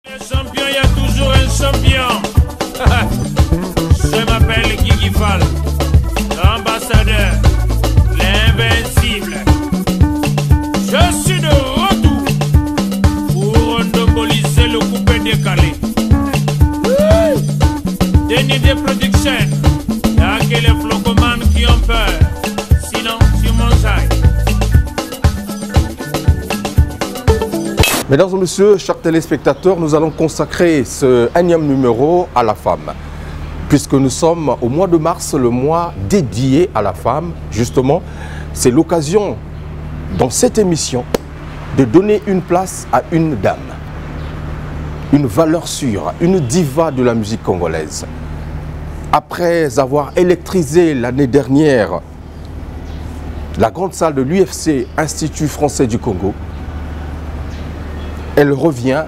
Les champions, il y a toujours un champion. Je m'appelle Guigui Fall, l'ambassadeur, l'invincible. Je suis de retour pour endomboliser le coupé décalé. Denis de production, il n'y a que les flocomanes qui ont peur. Sinon, tu mangeailles. Mesdames et messieurs, chers téléspectateurs, nous allons consacrer ce énième numéro à la femme. Puisque nous sommes au mois de mars, le mois dédié à la femme, justement, c'est l'occasion, dans cette émission, de donner une place à une dame. Une valeur sûre, une diva de la musique congolaise. Après avoir électrisé l'année dernière la grande salle de l'UFC, Institut français du Congo, elle revient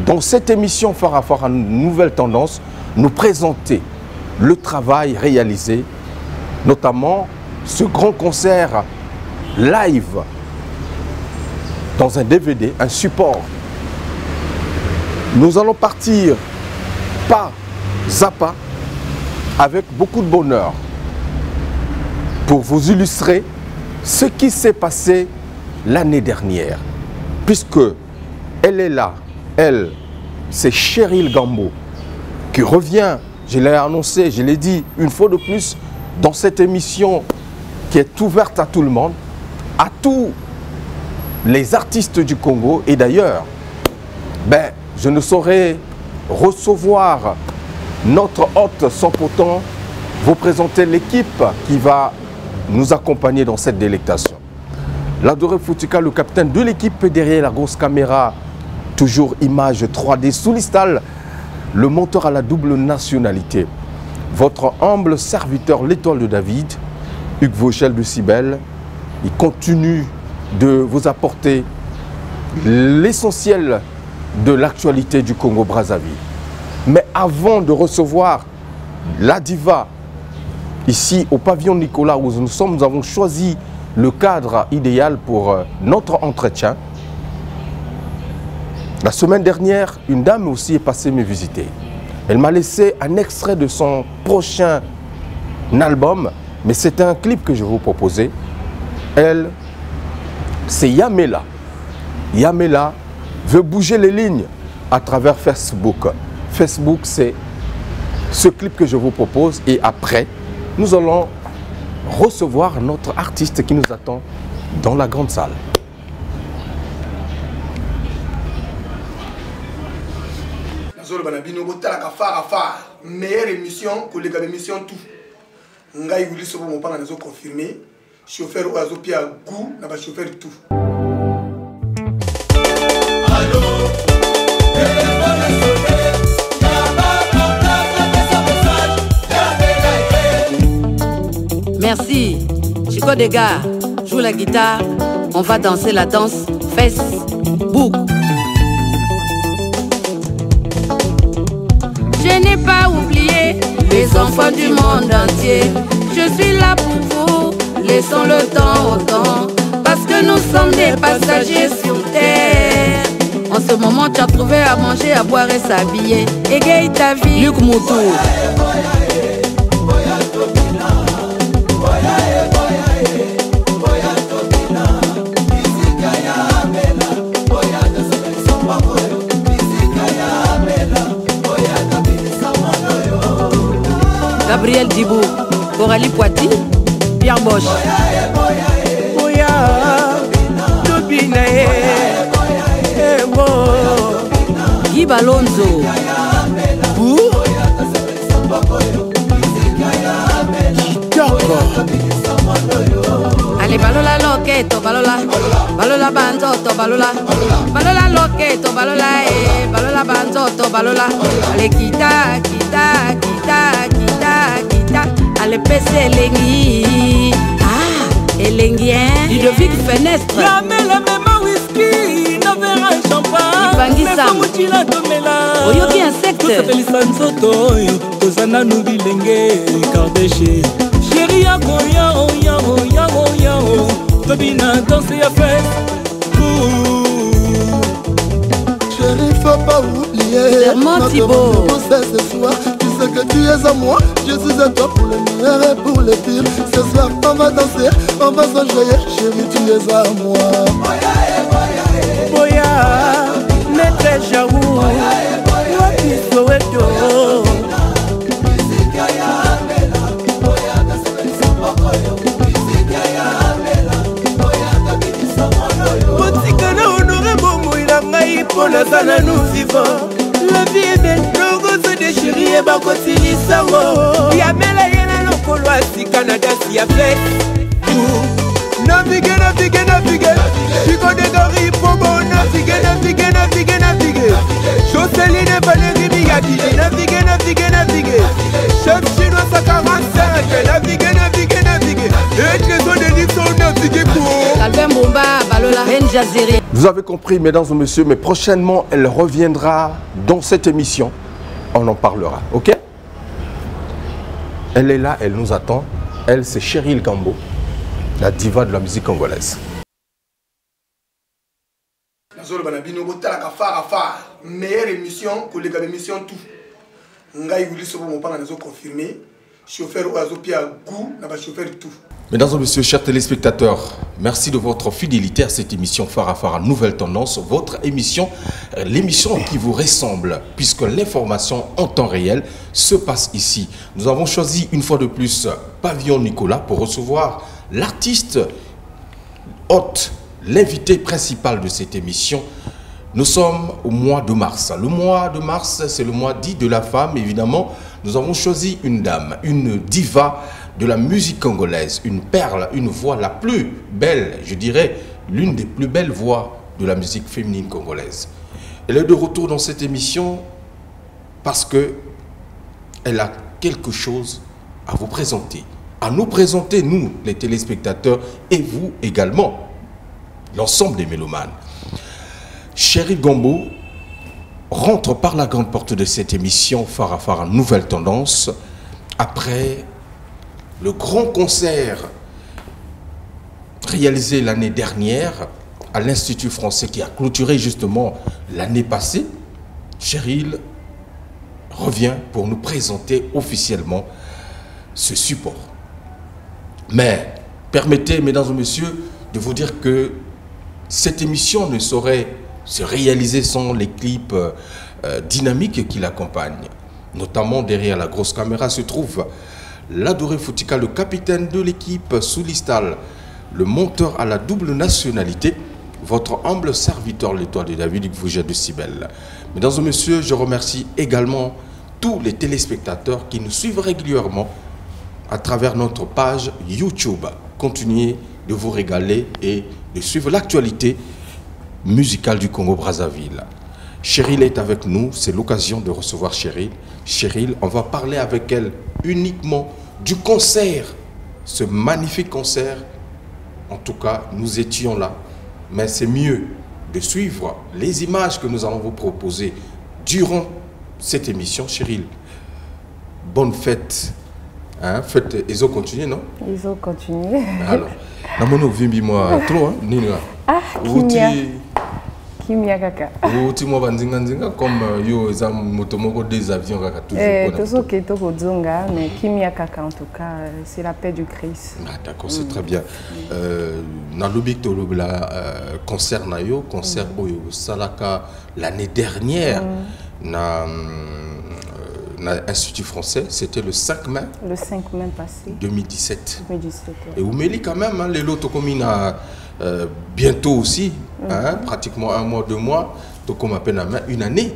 dans cette émission phare à Nouvelle Tendance nous présenter le travail réalisé, notamment ce grand concert live dans un DVD, un support. Nous allons partir pas à pas avec beaucoup de bonheur pour vous illustrer ce qui s'est passé l'année dernière, puisque elle est là, elle, c'est Cheryl Gambo qui revient, je l'ai annoncé, je l'ai dit une fois de plus, dans cette émission qui est ouverte à tout le monde, à tous les artistes du Congo. Et d'ailleurs, je ne saurais recevoir notre hôte sans pourtant vous présenter l'équipe qui va nous accompagner dans cette délectation. L'adoré Foutika, le capitaine de l'équipe derrière la grosse caméra, toujours image 3D sous l'istal, le monteur à la double nationalité. Votre humble serviteur, l'étoile de David, Hugues Vauchel de Cybèle, il continue de vous apporter l'essentiel de l'actualité du Congo-Brazzaville. Mais avant de recevoir la diva, ici au pavillon Nicolas où nous sommes, nous avons choisi le cadre idéal pour notre entretien. La semaine dernière, une dame aussi est passée me visiter. Elle m'a laissé un extrait de son prochain album, mais c'est un clip que je vais vous proposer. Elle, c'est Yamela. Yamela veut bouger les lignes à travers Facebook. Facebook, c'est ce clip que je vous propose. Et après, nous allons recevoir notre artiste qui nous attend dans la grande salle. Meilleure émission que les émissions tout. Ngai Willy Sobo mon parent nous confirmé. Chauffeur ou azopia goût n'a pas chauffeur tout. Merci. Chico Dega joue la guitare. On va danser la danse Facebook. Je n'ai pas oublié les enfants du monde entier. Je suis là pour vous, laissons le temps au temps, parce que nous sommes des passagers sur terre. En ce moment, tu as trouvé à manger, à boire et s'habiller. Égaye ta vie. Luc Moutou. Gabriel Dibou, Coralie Poiti, Pierre Bosch. Guy Balonzo. Allez, balola loqueto, balola, balola banzoto, balola, balola loqueto, balola, balola banzoto, balola. Allez, kita, kita, kita, kita, kita. Allez, pèse elengi. Ah, elengi, hein. Ludovic Fenestre. La même whisky, na verra champagne. Bangisa. Oyoki insecte. Pelisa nzoto, tozana nubilenge, Kardashian. Chérie, ya oya, oya, oya, oya. Tobina danser à fête. Chérie, faut pas oublier notre rendez-vous c'est ce soir. Tu sais que tu es à moi, je suis à toi pour le meilleur et pour le pire. Ce soir on va danser, on va s'enjoyer. Chérie, tu es à moi. Boya, Maître Jaou, Wapi Soweto. Botikana honoré Bomo il a maï pour la sana nous vivons. La vie est belle, logo se déchirer, bakotili sango. Yamela yena lokolo asi Canada si a fait. Navigue, navigue, navigue. Chico de Gary, Pogo, navigue, navigue, navigue, navigue. Joseline Valérie Miyagi, navigue, navigue, navigue. Chef chinois 145, navigue, navigue, navigue. Et trésor de Nixon, navigue pour. Albert Bomba, Balola, Benjaziri. Vous avez compris, mesdames et messieurs, mais prochainement, elle reviendra dans cette émission. On en parlera, ok? Elle est là, elle nous attend. Elle, c'est Cheryl Gambo, la diva de la musique congolaise. Meilleure émission que les émissions tout. Ngai Willy Sobo mon parent nous confirmé. Chauffeur Oazopia Gou, n'a pas chauffeur tout. Mesdames et messieurs, chers téléspectateurs, merci de votre fidélité à cette émission Phare à Phare Nouvelle Tendance, votre émission, l'émission qui vous ressemble, puisque l'information en temps réel se passe ici. Nous avons choisi une fois de plus Pavillon Nicolas pour recevoir l'artiste hôte, l'invité principal de cette émission. Nous sommes au mois de mars. Le mois de mars, c'est le mois dit de la femme, évidemment. Nous avons choisi une dame, une diva de la musique congolaise, une perle, une voix la plus belle, je dirais, l'une des plus belles voix de la musique féminine congolaise. Elle est de retour dans cette émission parce que elle a quelque chose à vous présenter, à nous présenter, nous, les téléspectateurs, et vous également, l'ensemble des mélomanes. Cheryl Gambo rentre par la grande porte de cette émission Phare à Phare Nouvelle Tendance après le grand concert réalisé l'année dernière à l'Institut français qui a clôturé justement l'année passée. Cheryl revient pour nous présenter officiellement ce support. Mais permettez, mesdames et messieurs, de vous dire que cette émission ne saurait se réaliser sans les clips dynamiques qui l'accompagnent. Notamment derrière la grosse caméra se trouve l'adoré Foutika, le capitaine de l'équipe Soulistal, le monteur à la double nationalité, votre humble serviteur, l'étoile de David, vous jette de si belle. Mesdames et messieurs, je remercie également tous les téléspectateurs qui nous suivent régulièrement à travers notre page YouTube. Continuez de vous régaler et de suivre l'actualité musicale du Congo-Brazzaville. Cheryl est avec nous, c'est l'occasion de recevoir Cheryl. Cheryl, on va parler avec elle uniquement du concert, ce magnifique concert. En tout cas, nous étions là, mais c'est mieux de suivre les images que nous allons vous proposer durant cette émission. Cheryl, bonne fête. Hein? Fête, ils ont continué, non? Ils ont continué. Alors, namono vimbi moi trop, hein? Nina. Ah, Kimia kaka. Outi mo banzinga nzinga comme yo za motomoko des avions kaka toujours. Tozo keto kozonga mais Kimia kaka en tout cas c'est la paix du Christ. Ah, d'accord, c'est très bien. Na lobi to lobla concert na yo, concert oyo salaka l'année dernière na Institut français, c'était le 5 mai. Le 5 mai passé. 2017. 2017. Ouais. Et Oumeli quand même, hein, les lots comme bientôt aussi, hein, pratiquement un mois, 2 mois, donc on m'appelle une année.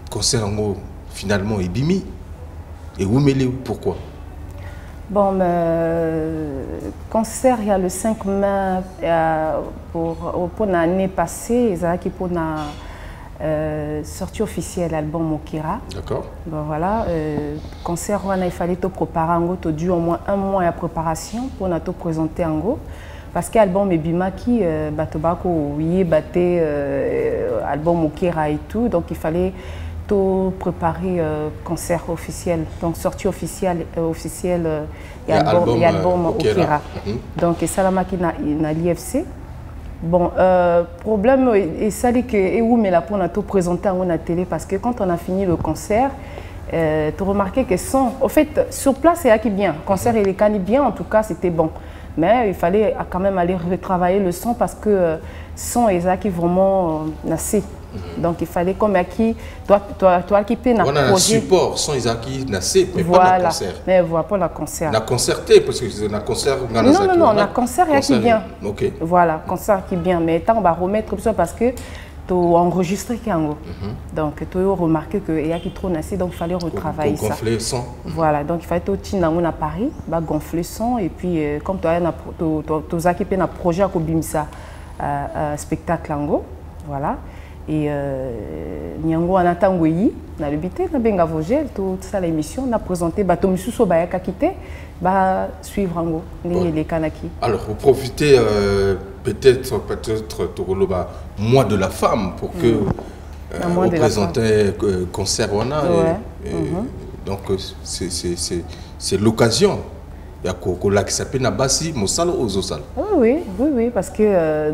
Concert en gros, finalement, Ibimi. Et Oumeli, pourquoi? Bon, concert, il y a le 5 mai pour l'année passée, il pour la sortie officielle l'album Mokira. D'accord. Bon, voilà, concert, il fallait tout préparer en gros, tout dû au moins 1 mois de préparation pour nous présenter en gros. Parce que l'album Ebima qui batobako oui batté album Mokira et tout, donc il fallait tout préparer concert officiel, donc sortie officielle et album Mokira. Donc ça là qui na l'IFC Bon, problème, et ça dit que et où mais là pour nous présenter à la télé parce que quand on a fini le concert, tu as remarqué que son, au fait, sur place c'est qui bien, concert et les canis bien, en tout cas c'était bon. Mais il fallait quand même aller retravailler le son parce que son est qui vraiment nassé. Donc il fallait comme qui toi qui peut on a un support son Isaki nassé mais voilà, pas le concert. Mais voilà pas le concert. Na concerté parce que c'est un concert non, on a concert qui bien. OK. Voilà, concert qui bien mais tant on va remettre ça parce que tu enregistré qui en donc tu as remarqué que il y a qui trop nassé donc il fallait retravailler ça. Gonfler le son. Voilà, donc il fallait tout à Paris, bah gonfler le son et puis comme tu as un projet à Kobimisa spectacle en voilà. Et Nyango en attendant on a l'habité na benga vogel toute ça l'émission on a présenté bato misuso ba yakité ba suivre ango les kanaki. Alors vous profitez peut-être Tokoloba mois de la femme pour que vous présentez concert wana donc c'est l'occasion. Il y a Kokola qui s'appelle Nabasi, Moussalo ou Zosal. Oui, parce que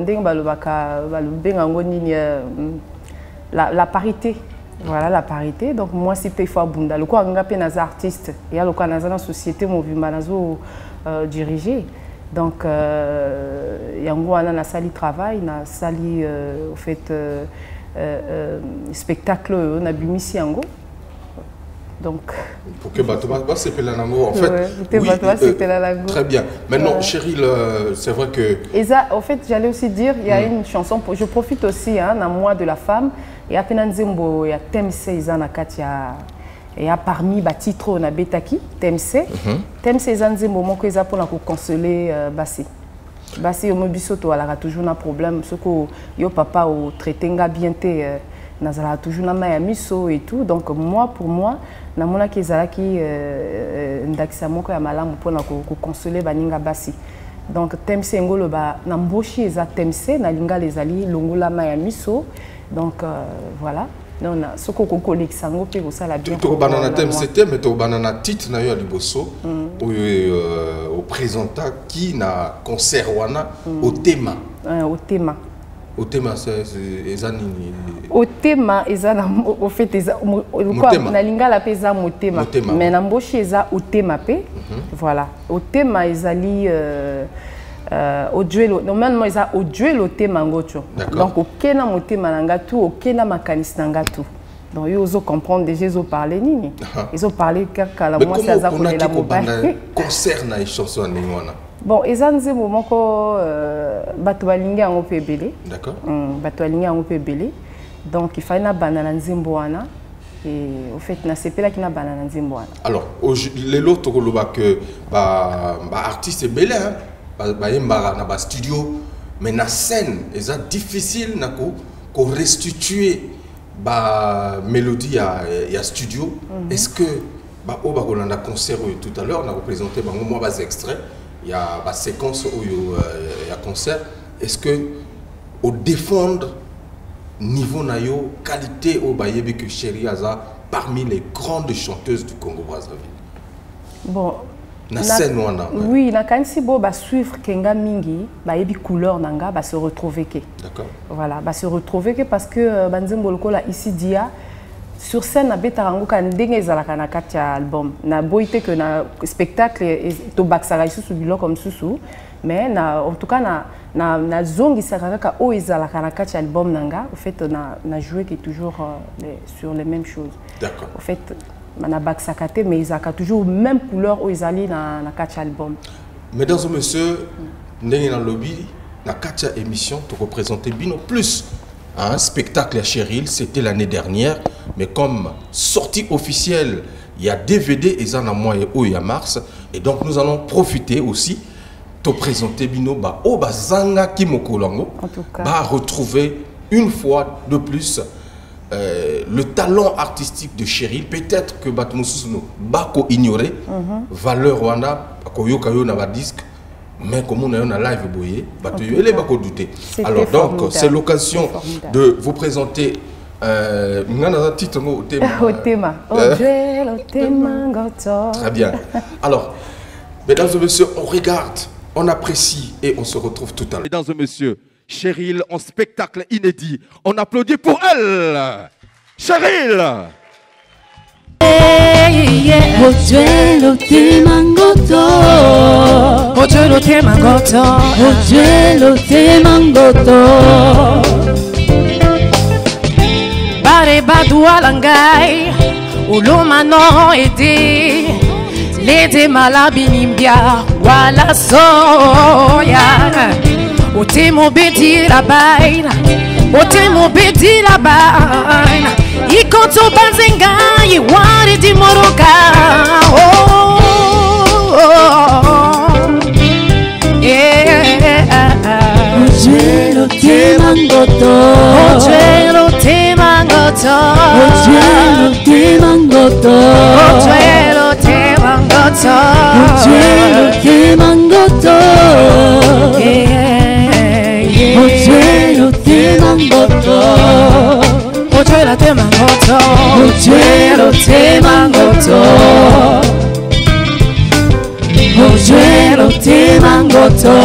la parité. Voilà la parité. Donc moi, c'était il faut abonder. Le quoi, on a des artistes. Il y a le quoi, dans la société, mon vieux manazo dirigé. Donc il y a un sali travail, un sali au fait spectacle, on a bu ici en gros. Donc, pour que Batoba c'est Pelanango en fait. Oui, très bien. Maintenant, Cheryl, c'est vrai que. Et ça, en fait, j'allais aussi dire, il y a une chanson. Je profite aussi, hein, dans Mois de la femme. Il y a Penanzembo, il y a Temse, il y a parmi les titres, on a Betaki, Temse. Temse, Zanzembo, mon que ça pour consoler Bassi. Bassi, au Mobisoto, elle a toujours un problème. Ce que yo papa au traité bien nazala toujours na mayamiso et tout. Donc moi, pour moi, na mona kezala ki ndakisa moko ya malamu pona ko consoler baninga basi. Donc temse ngolo ba na mboshi eza temse na linga lezali longola mayamiso. Donc voilà. Non na soko ko kolekisa ngo pe ko sala bien. To banana temse te mais to banana titre na yo liboso au présenta qui na concert wana au thème. Au thème. Au thème, c'est au thème, au fait, na linga la pesa au thème. Mais na mboshi eza au thème pe. Voilà. Au thème ezali au duel. Normalement eza au duel au thème ngocho. Donc au kena mo thème nanga tout, au kena makanis nanga tout. Donc ils ont comprendre déjà ils ont parlé nini. Ils ont parlé car la moi ça za ko la mobile. Concert na chanson ni wana. Bon, ils ont dit moment que bato balingi en opébélé. D'accord. Bato balingi en opébélé. Donc il fallait na banana nzimboana et au fait na sepela qui na banana nzimboana. Alors les autres que artiste est belé hein. Ba yembara na ba studio mais na scène c'est difficile na ko restituer ba mélodie à studio. Est-ce que ba o ba kolanda concert tout à l'heure on a représenté ba moi bas extrait. Il y a une séquence où il y a concert. Est-ce que au défendre niveau nayo qualité au bayebi que Chéri Aza parmi les grandes chanteuses du Congo Brazzaville. Bon. Na scène wana. Oui, na kansi bo ba suivre kenga mingi bayebi couleur nanga ba se retrouver ke. D'accord. Voilà, ba se retrouver que parce que banzembo lokola ici dia sur scène na betarango ka ndenge ezalaka na kati ya album na boité que na spectacle to baksara isusu bilo comme susu mais na en tout cas na zongi sakaka o ezalaka na kati ya album nanga au fait na joué qui toujours sur les mêmes choses. D'accord. Au fait na baksakate mais ezaka toujours même couleur o ezali na kati ya album. Mesdames et messieurs, ndenge na lobby na kati ya émission to représenter bino plus un spectacle à Cheryl, c'était l'année dernière, mais comme sortie officielle, il y a DVD et ça en mois et il y a mars, et donc nous allons profiter aussi de présenter Bino ba o bazanga kimokolango, ba retrouver une fois de plus le talent artistique de Cheryl. Peut-être que Batmousouno bako ignorer valeur wana koyoka yo na ba disque. Mais comme on a un live boyé, il est pas douter. Alors donc c'est l'occasion de vous présenter un titre au thème. Au thème. Très bien. Alors, mesdames et messieurs, on regarde, on apprécie et on se retrouve tout à l'heure. Mesdames et messieurs, Cheryl en spectacle inédit. On applaudit pour elle. Cheryl. Ojuelo te mangoto, ojuelo te mangoto, ojuelo te mangoto. Bare badua langai, ulumano edi, lede malabinimbia, wala soya. Otemo bedi la baina, otemo bedi la baina. Ikoto banzenga, iwari di moroka. Ojuelo te mangoto, ojuelo te mangoto, ojuelo te mangoto, ojuelo te mangoto, ojuelo te mangoto, ojuelo te mangoto, ojuelo te mangoto, ojuelo te mangoto, ojuelo te mangoto.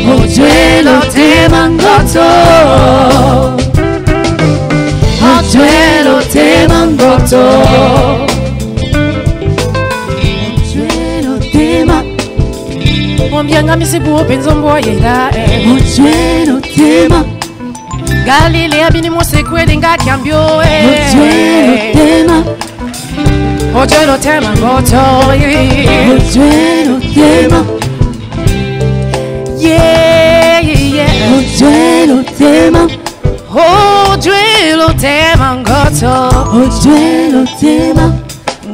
Ojuelo te mangoto, ojuelo te mangoto, ojuelo te ma. Ombianga misibu benzombo yela. Ojuelo te ma. Galilea bini mosekwe dinga cambio. Ojuelo te ma. Ojuelo te mangoto, ojuelo te ma. Yeah, yeah. Ojuelo te ma. Ojuelo te mangoto, ojuelo te ma.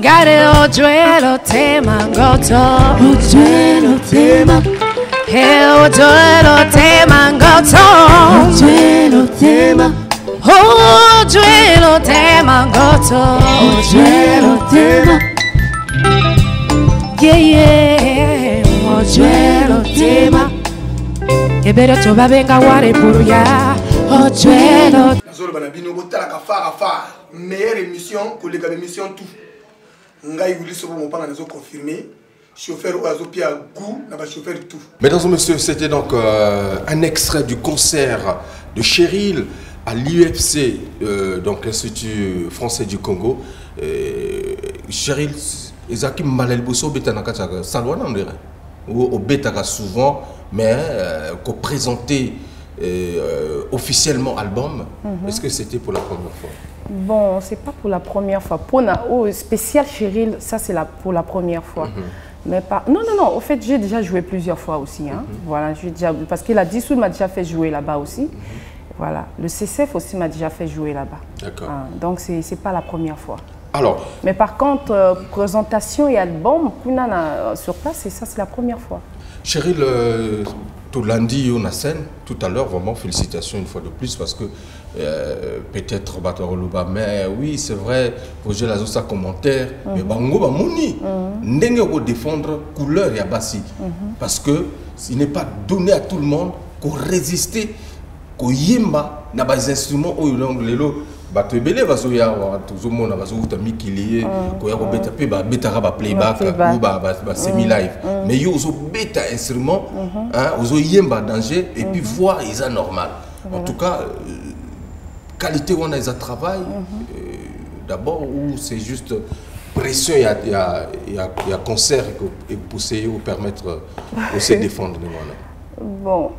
Gare ojuelo te mangoto, ojuelo te ma. Hey, ojuelo te mangoto, ojuelo te ma. Ojuelo te mangoto, ojuelo te ma. Yeah, yeah. Ojuelo te ma. Ebere choba benga ware puruya. Ojuelo. Nazolo banabino botala ka fara meilleure émission que les émission tout. Ngai wuli sobo mo panga nazo confirmer. Chauffeur oazo pia goût na ba chauffeur tout. Mesdames et messieurs, c'était donc un extrait du concert de Cheryl à l'IFC, donc l'Institut français du Congo. Cheryl ezaki malelboso betanaka salwana ndere. Ou betaka souvent mais qu'on présentait officiellement album. Est-ce que c'était pour la première fois? Bon, c'est pas pour la première fois. Pour spécial Cheryl, ça c'est pour la première fois. Mais pas. Non, non, non. Au fait, j'ai déjà joué plusieurs fois aussi. Hein. Voilà, parce que la Dissous m'a déjà fait jouer là-bas aussi. Voilà. Le CCF aussi m'a déjà fait jouer là-bas. D'accord. Donc c'est pas la première fois. Alors. Mais par contre, présentation et album, sur place, ça c'est la première fois. Cheryl, tout lundi on a scène, tout à l'heure, vraiment félicitations une fois de plus parce que peut-être mais oui c'est vrai, projet la sa commentaire, mais bango ba mouni, ndenge ko défendre couleur ya basi parce que il n'est pas donné à tout le monde qu'on résister, qu'on yemba na bas instruments au lelo bato ebele bazo ya toujours mona bazo uta mikili ko ya ko beta pe ba betara ba playback ou ba semi live mais yo zo beta instrument hein ozo yemba danger et puis voir ils a normal en tout cas qualité on a ils a travail d'abord ou c'est juste pression il y a concert et pousser ou permettre de se défendre de moi. Bon,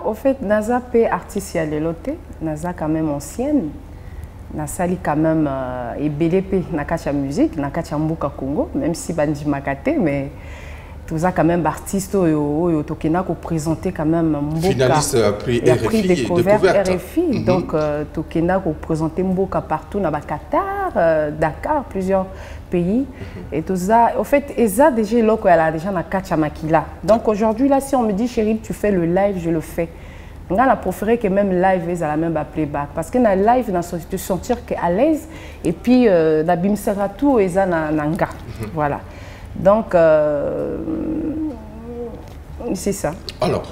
au fait, Naza peut artificiel l'autre, Naza quand même ancienne, Nasali quand même et BDP Nakacha musique, Nakacha Mbuka Congo, même si Bandi Makate, mais tout ça quand même artiste au Tokena qui présentait quand même Mbuka. Finaliste prix RFI, découverte RFI, donc Tokena qui présentait Mbuka partout dans Qatar, Dakar, plusieurs pays et tout ça. Au fait, Eza déjà là elle a déjà na Kacha Makila. Donc aujourd'hui là, si on me dit Cheryl, tu fais le live, je le fais. On a préféré que même live ils la même playback parce que dans live on a te sentir que à l'aise et puis na bimsera tout Eza nanga. Voilà. Donc c'est ça. Alors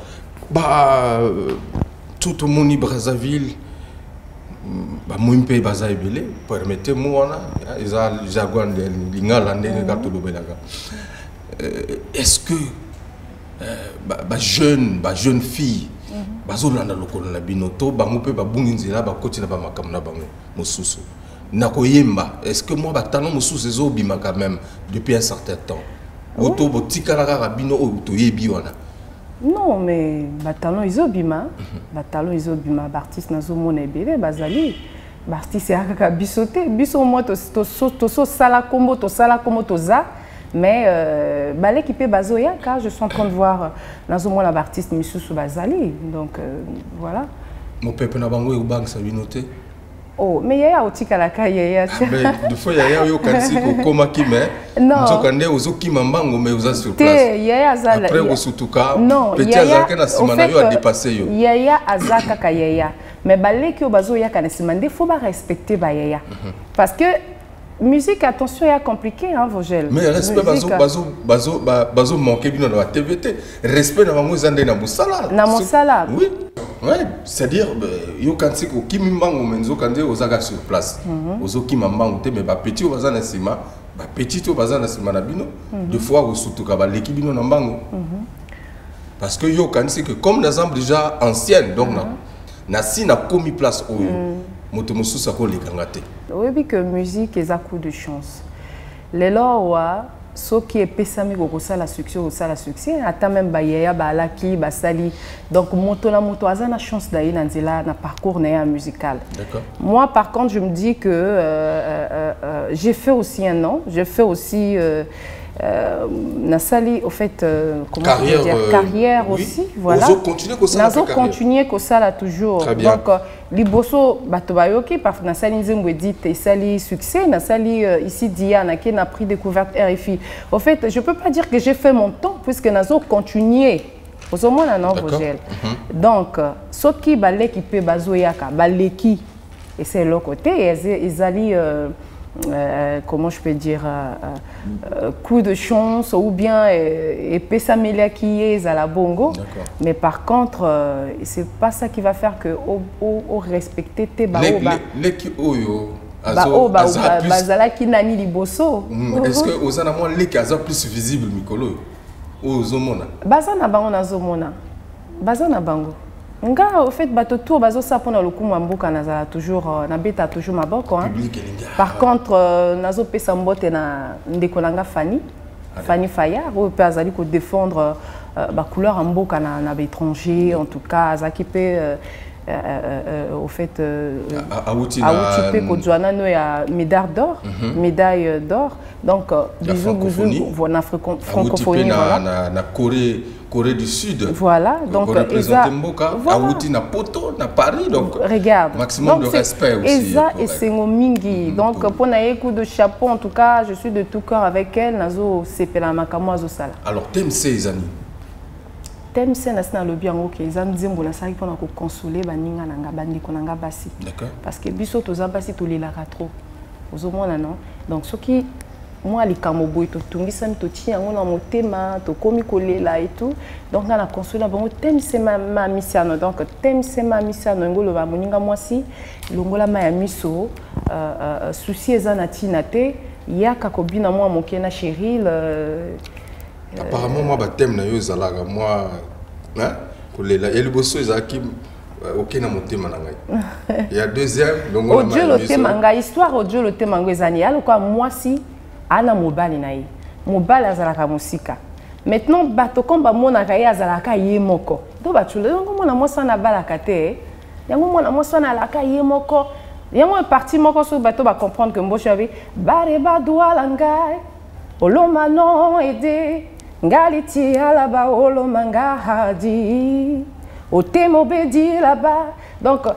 tout le monde Brazzaville permettez-moi, est-ce que jeune fille bazolanda lokolo na binoto bango pe babungi nzela bakoti na bamakambo na bango mosusu nakoyemba est-ce que moi batano mosusu ezobima quand même depuis un certain temps oto botikala kaka bino oyo toyebi wana non mais batalo izobima batalo izobima bartiste nazomona ebele bazali bartiste ya kaka bisote biso moi to sala kombo toza mais baleki pe bazoya car je suis en train de voir nazomona bartiste misusu bazali donc voilà mon peuple na bango e bank sa binote oh mais yaya otikala ka yaya mais de fois yaya yo kanisi ko koma ki mais nzokande ozoki mambango mais oza sur place yaya azala après osutuka non petit azaka na simana yo a dépassé yo yaya azaka ka yaya mais baleki yo bazoya kana simande faut ba respecter ba yaya parce que musique, attention, il y a compliqué, hein, Vogel. Mais respect, bazo manquer bien dans la TVT. Respect, dans la zande na musala. Na musala. Oui. Ouais, c'est-à-dire, yo kansi ko kimimbango menzo kande ozaga sur place. Ozo kimambango te mais ba petit o bazana sima, ba petit o bazana sima na bino. Deux fois au sutuka ba l'équipe bino na mbango. Parce que yo kansi que comme des exemples déjà anciennes, donc na si na commis place au oui, que musique est un coup de chance. Les lois, ceux qui est pesami ça la succès, attend même bayaya balaki basali. Donc moto azana chance d'aller dans na parcours musical. D'accord. Moi par contre, je me dis que j'ai fait aussi un an, j'ai fait aussi Nasali, au fait, comment carrière, dire, carrière oui. Aussi, voilà. Nous continuer comme ça là toujours. Très bien. Donc, liboso batobayoki parce que Nasali nzembo dit Sali succès, Nasali ici Diana qui n'a pris découverte RFI. Au fait, je peux pas dire que j'ai fait mon temps puisque Nazo continuer. Au moins un an Vogel. Donc, ce qui balé qui peut bazoyaka, baleki et c'est l'autre côté ils allaient comment je peux dire, coup de chance ou bien épée Samélia qui est à la bongo. Mais par contre, c'est pas ça qui va faire que au respecter tes baoba. Les qui oyo. Bazala qui nani liboso. Est-ce que aux anamon les qui plus visible mikolo aux zomona. Bazana bango na zomona. Bazana bango. Nga au fait bato tour bazo ça pour le coup mboka nazala toujours na beta toujours maboko hein. Par contre nazo pesa mbote na ndeko nanga Fanny Faya ou peut azali ko défendre ba couleur mboka na étranger en tout cas azaki pe au fait Aouti pe ko joana no ya médaille d'or donc bisous voilà francophonie voilà na Corée du Sud. Voilà, donc représenter Mboka, Aouti na Poto, na Paris, donc regarde, maximum donc, de respect aussi. Eza et c'est Mingi. Donc pour naie coup de chapeau, en tout cas, je suis de tout cœur avec elle. Nazo sepela makamo azo sala. Alors TMC Izani. TMC na le bien ok. Izani zembo na sali pour consoler baninga nanga bandi konanga basi. D'accord. Parce que biso toza basi to lilaka trop. Ozomona non. Donc ce qui moi les kamoboy to tungisa mi to ti yango na motema to komi kolela et tout donc na consoler bango thème c'est ma mission donc thème c'est ma mission ngolo ba moninga mwasi longola ma ya miso souci ezana tina te yaka kobina moi moke na Cheryl apparemment moi ba thème na yo zalaga moi hein kolela et le bosso ezaki ok na motema na ngai il y a deuxième longola ma miso Dieu le thème nga histoire au Dieu le thème ngo ezani alors quoi mwasi ana mobali na ye mobali azalaka musika maintenant bato komba mona ka ye azalaka ye moko do batule yango mona mosa na balaka te yango mona mosa na alaka ye moko yango parti moko so bato ba comprendre que mboshi abi bare ba douala ngai oloma non aider ngali ti ala ba oloma ngahadi otemo bedi là-bas donc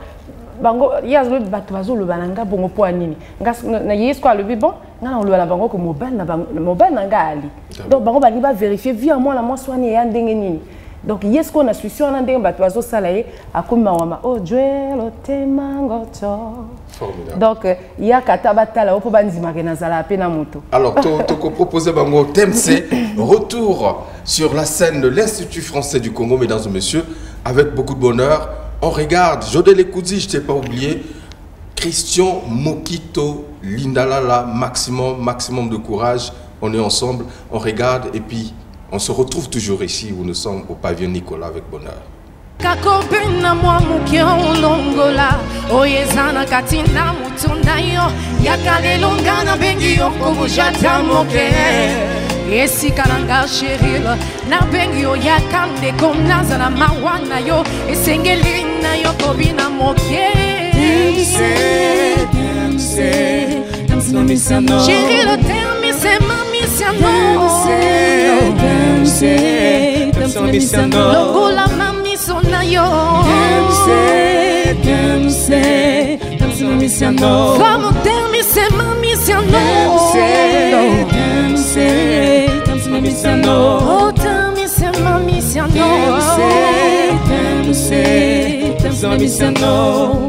bango yazo bato bazo le balanga bongo po anini na yesko a le bon ngana on le bala bango ko mobile na ngali donc bango bali ba vérifier via moi la moi soigné ya ndenge nini donc yesko na suspicion na ndenge bato bazo sala ye akoma wama oh Joel otemango to formidable donc ya kata batala opo banzima ke na zala pe na moto alors to ko proposer bango thème c'est retour sur la scène de l'Institut français du Congo mesdames et messieurs avec beaucoup de bonheur. On regarde, Jodel Ekoudzi, je ne t'ai pas oublié, Christian Mokito, Lindalala, maximum de courage, on est ensemble, on regarde et puis On se retrouve toujours ici où nous sommes au pavillon Nicolas avec bonheur. Kakopena mwa mukia olongola oyezana katina mutunayo yakalelongana bengi okubujata moke esikalanga sherila na bengi oyakande komnaza na mawana yo esengelina yo kobina moke sherila termise mamisiano longola Sona yo Vamos termise mamisiano Oh termise mamisiano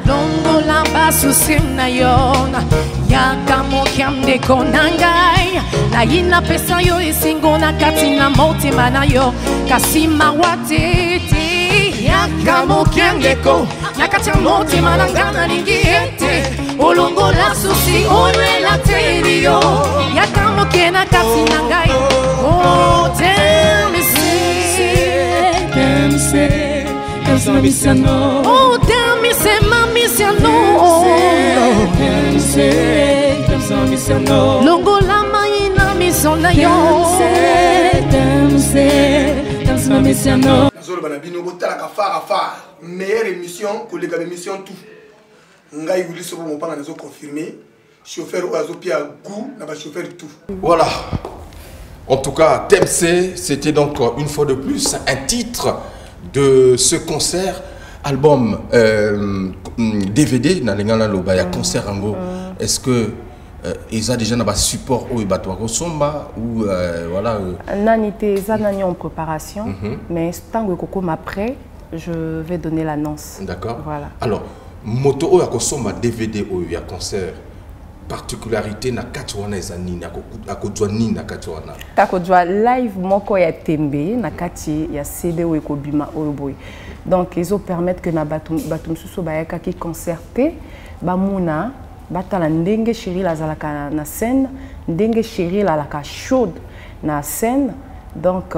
Longo la basu sina yona Yakamo kiamde konangai Na ina pesa yo isingo na katina moti mana yo Kasima watiti Yakamo kiamde ko Na katina moti manangana lingiete Olongo la susi onwe la terio Yakamo kena katina ngai Oh Termise Oh termise mamisiano Longo la maina misona yo Nazolo banabino botala ka fara meilleure émission que les émission tout ngai wuli sobo mo panga nazo confirmer chauffeur oazo pia goût na ba chauffeur tout. Voilà. En tout cas, TMC, c'était donc une fois de plus un titre de ce concert, album DVD, dans le concert en gros. Est-ce que ils ont déjà un support au Ibatouaro Somba ou voilà Nanité, ils ont en préparation, mais tant que Coco m'après, je vais donner l'annonce. D'accord. Voilà. Alors, moto au Yakosomba DVD au concert. Particularité na katwana ezani na kodwa nini na katwana takodwa live moko ya tembe na kati ya CD ou ekobima oyoboy donc ils ont permettre que na batum suso bayaka ki concerter bamuna batala ndenge chérie la zalaka na scène ndenge chérie la laka chaude na scène donc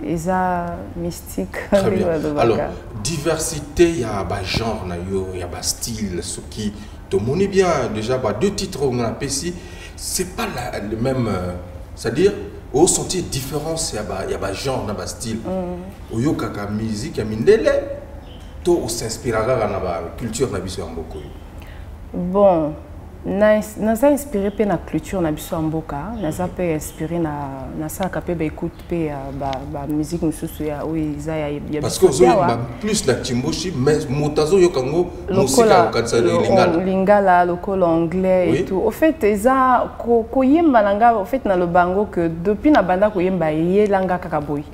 eza mystique. Très bien. Alors diversité ya ba genre na yo ya ba style ce qui tout le monde est bien, déjà, deux titres on a ici, c'est pas le même, c'est-à-dire, au sentier différence, il y a genre, il y a style. Au y a musique, il y a mindele, tout s'inspirera dans la culture de la beaucoup. Bon, nous avons inspiré par la culture de la Mboka, nous avons inspiré na ça capé ba écoute ba musique nous sous ya oui ça ya parce que vous avez plus la timboshi mais motazo yo kango musique au kansa lingala local anglais et tout au fait ça ko yemba langa au fait na le bango que depuis na banda ko yemba yelanga kakaboy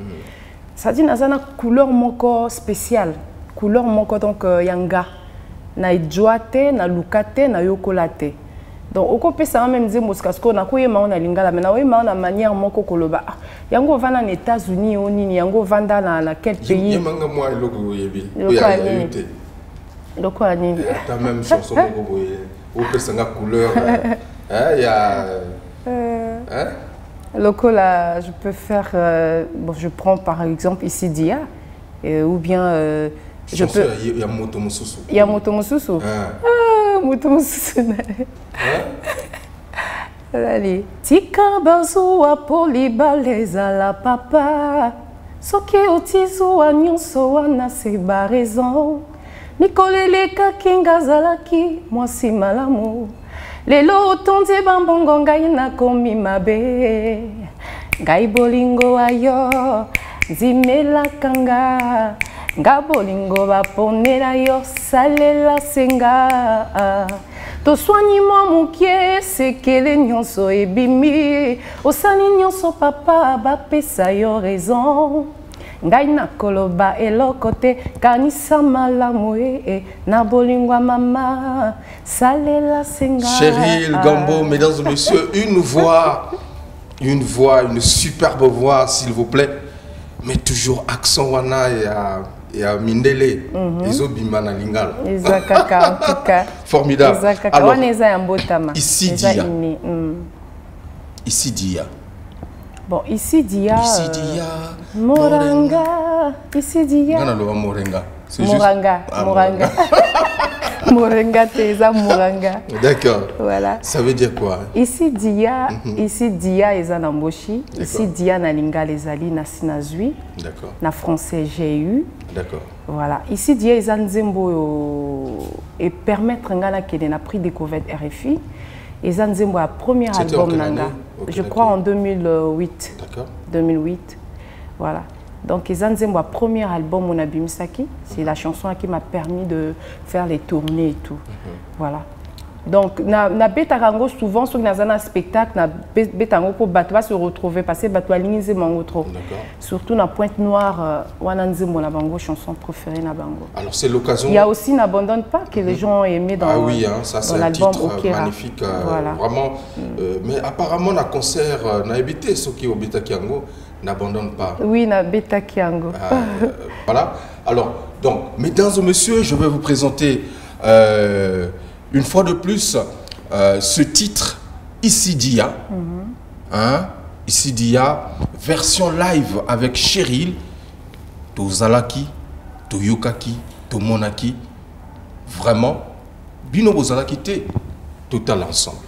ça dit na zana couleur moko spécial couleur moko donc yanga na idjoate na lukate na yokolate donc oko pesa même dire moskasko na koyema on a lingala mais na oyema na manière moko koloba yango vana na États-Unis o nini yango vanda na quel pays yemanga moi eloko yebi loko ani ta même chanson moko boye o pesa nga couleur il y a loko là je peux faire bon je prends par exemple ici Dia ou bien je peux il y a moto mususu moto mususu allez tika bazua polibaleza la papa soki otizua nyonso wana se ba raison mikoleleka kinga zalaki mwasi malamu lelo otondi bambongo ngai nakomi mabe ngai bolingo ayo zimelaka nga nga bolingo baponela yo salela senga to soigni moi mukie sekele nyonso ebimi osali nyonso papa bapesa yo raison ngai nakoloba eloko te kanisa malamu na bolingo mama salela senga. Cheryl Gambo, mesdames et messieurs, une voix, une superbe voix s'il vous plaît, mais toujours accent wana et à Mindele, Ezobima na Lingala. Ezakaka en tout cas. Formidable. Alors, ici Ici Dia. Bon, ici Dia. Ici Dia. Moranga. Ici Dia. Non, non, Moringa. Moranga. Juste... Ah, Moranga. Moringa, Teza, Moranga. D'accord. Voilà. Ça veut dire quoi? Ici Dia, ici Dia eza na Mboshi, ici Dia na Lingala ezali na Sinazui. D'accord. Na français GU. D'accord. Voilà. Ici Dia eza nzembo et permettre ngana kene na prix découverte RFI. Eza nzembo a premier album nanga. Je crois en 2008. D'accord. 2008. Voilà. Donc, Ezanzembo, premier album on a bimisaki, c'est la chanson qui m'a permis de faire les tournées et tout. Voilà. Donc, na betarango souvent sur un spectacle, na betarango pour batwa se retrouver parce que batwa lingze mango trop. Surtout na Pointe Noire, wananzembo na bango chanson préférée na bango. Alors c'est l'occasion. Il y a aussi N'abandonne pas que les gens aimaient dans l'album. Ah oui, hein, ça c'est un titre magnifique, voilà. Vraiment. Mais apparemment na concert na habité ceux qui habitent Kiango. N'abandonne pas. Oui, na beta Kiango. Voilà. Alors, donc, mesdames et messieurs, je vais vous présenter une fois de plus ce titre, Ici Dia. Hein? Ici Dia, version live avec Cheryl, to Zalaki, to Yokaki, to Monaki. Vraiment, Bino Zalaki te, tout à l'ensemble.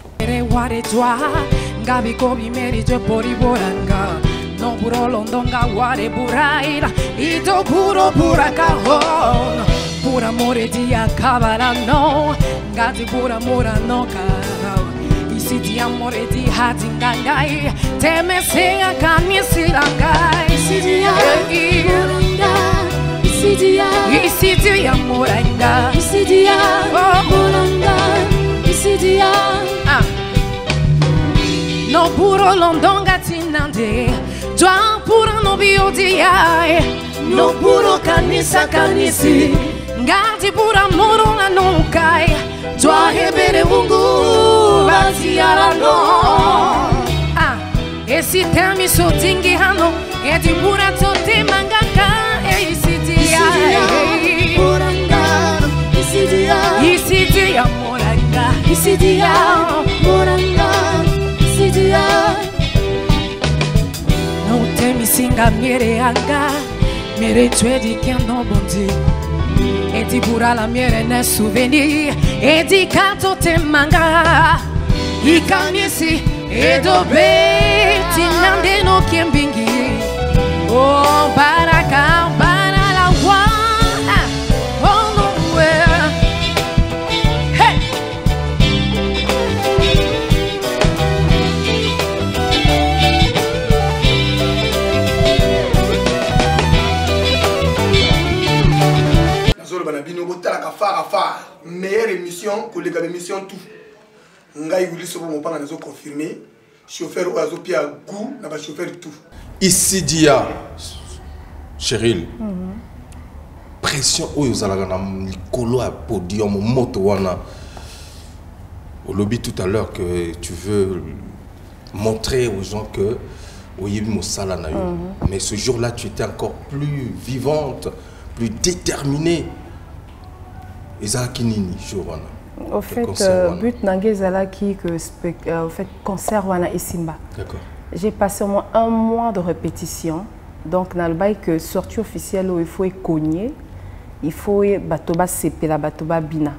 No puro londonga ware buraira ito puro pura kahon pura amore dia kabara no ngati pura mura no karao isi di amore di hatingangai teme senga kanisirangai isi dia moranga isi dia moranga isi dia moranga isi dia no puro londonga tinande Dwa pura no biodia, no puro kanisa kanisi, ngati pura moro na nukai, dwa hebere mungu vaziara no. Esi temi so tingi hano, eti pura tote mangaka, esi dia, moranga, esi dia moranga, esi dia moranga, esi dia. No temi singa miere anga, miere twedi che hanno bondi. E ti pura la miere ne souvenir, e ti canto te manga. I camisi e dove ti nande no kiembingi. Oh baraka para la wa, oh nowhere. Hey. Meilleure émission que les émissions tout. Ngai wuli sobo mo panga nazo confirmer chauffeur ou azo pia goût na ba chauffeur tout. Ici Dia Cheryl. Pression oyo zalaga na likolo a podium moto wana. Au lobby tout à l'heure que tu veux montrer aux gens que oyebi mosala na yo. Mais ce jour-là tu étais encore plus vivante, plus déterminée. Au fait, but nange zalaki que au fait concert wana isimba. D'accord. J'ai passé au moins 1 mois de répétition. Donc dans le bail que sortie officielle où il faut cogner, il faut batoba sepela batoba bina.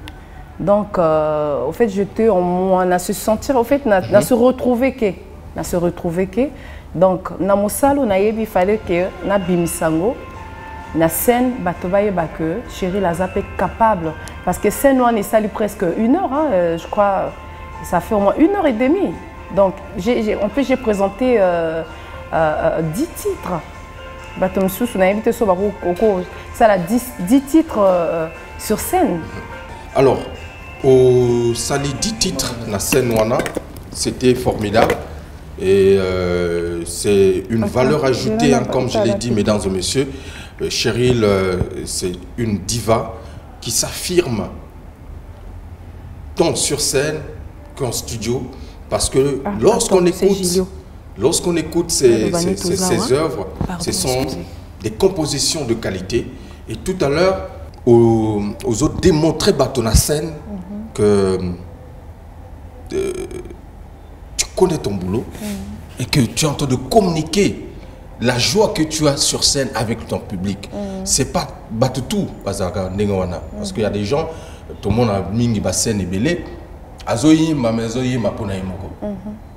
Donc au fait j'étais au moins à se sentir au fait na se retrouver que donc na mosalo na yebi fallait que na bimisango. La scène, que Cheryl Azapé capable. Parce que scène, on est salé presque 1 heure, hein, je crois, ça fait au moins 1h30. Donc, j'ai présenté 10 titres. Ça a 10 titres sur scène. Alors, au sali 10 titres, la scène, c'était formidable. Et c'est une valeur ajoutée, hein, comme je l'ai dit, mesdames et messieurs. Cheryl, c'est une diva qui s'affirme tant sur scène qu'en studio, parce que lorsqu'on écoute ses œuvres, ce sont des compositions de qualité. Et tout à l'heure, aux autres démontrer Batona scène que tu connais ton boulot, et que tu es en train de communiquer la joie que tu as sur scène avec ton public. C'est pas tout parce qu'il y a des gens, tout le monde a mis une scène et belé,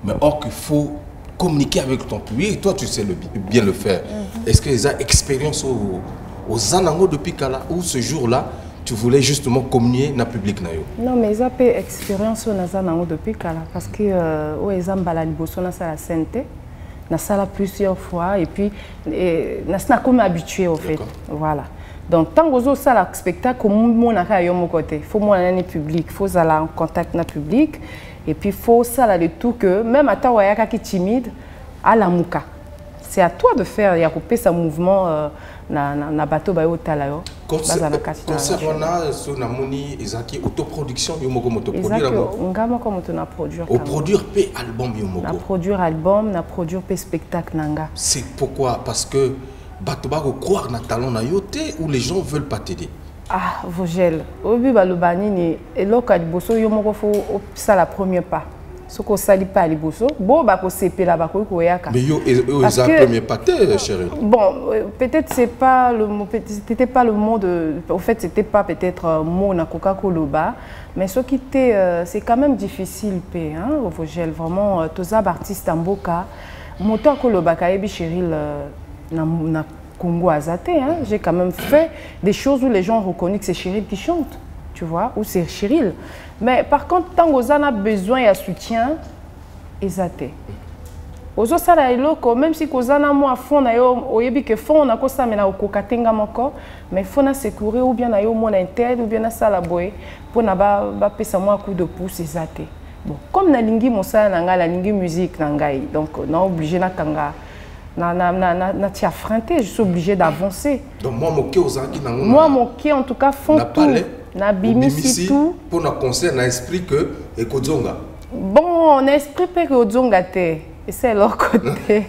mais or qu'il faut communiquer avec ton public et toi tu sais bien le faire. Est-ce que les expériences aux Anango depuis Kala ou ce jour-là tu voulais justement communier dans le public? Non, mais j'ai fait expérience aux Anango depuis Kala parce que aux Ambala Liboso na la scène. Na sala plusieurs fois et puis na comme habitué au fait. Voilà. Donc tant que ça le spectacle mon a mon côté, faut mon année public, faut aller en contact na public et puis faut ça le tout que même à ta qui timide à la muka. C'est à toi de faire, il y a coupé ce mouvement na bateau ba yo talayo. Concernant sur na moni ezaki autoproduction yo moko motoproduire ngama comme on a produire. Au produire pe album yo moko. Na produire album, na produire pe spectacle nanga. C'est pourquoi parce que bato ba croire na talent na yo té ou les gens veulent pas t'aider. Ah, Vogel, obi balobani ni eloka liboso yo moko faut ça la première pas. Ce qu'on sali pas liboso, bon bah ko CP là bah ko yaka. Mais yo ils a premier pas chérie. Bon, peut-être c'est pas le mot, c'était pas le mot de, en fait c'était pas peut-être mot na Coca-Cola, mais ce qui était c'est quand même difficile pe hein au Vogel vraiment tous les artistes en boka moto Koloba kaebi Cheryl na Congo Azate hein, j'ai quand même fait des choses où les gens ont reconnu que c'est Cheryl qui chante. Tu vois, ou c'est Cheryl. Mais par contre, tant qu'on a besoin de soutien, ils attaquent. Aux autres, même si on a moins fond, on a que fond, on a que ça, mais on a cocatenga encore, mais il faut secourir ou bien on a mon intérêt ou bien on a ça la boue pour ne pas passer un coup de pouce, ils attaquent. Bon, comme na lingi mosa nanga la lingi musique nangai, donc on est obligé na kanga. Na t'y affronté, je suis obligé d'avancer. Donc moi moké aux anki nango. Moi moké en tout cas font tout. Na bimisi tout. Pour nos concerts, na esprit que ekozonga. Bon, na esprit que ekozonga te. Et c'est leur côté.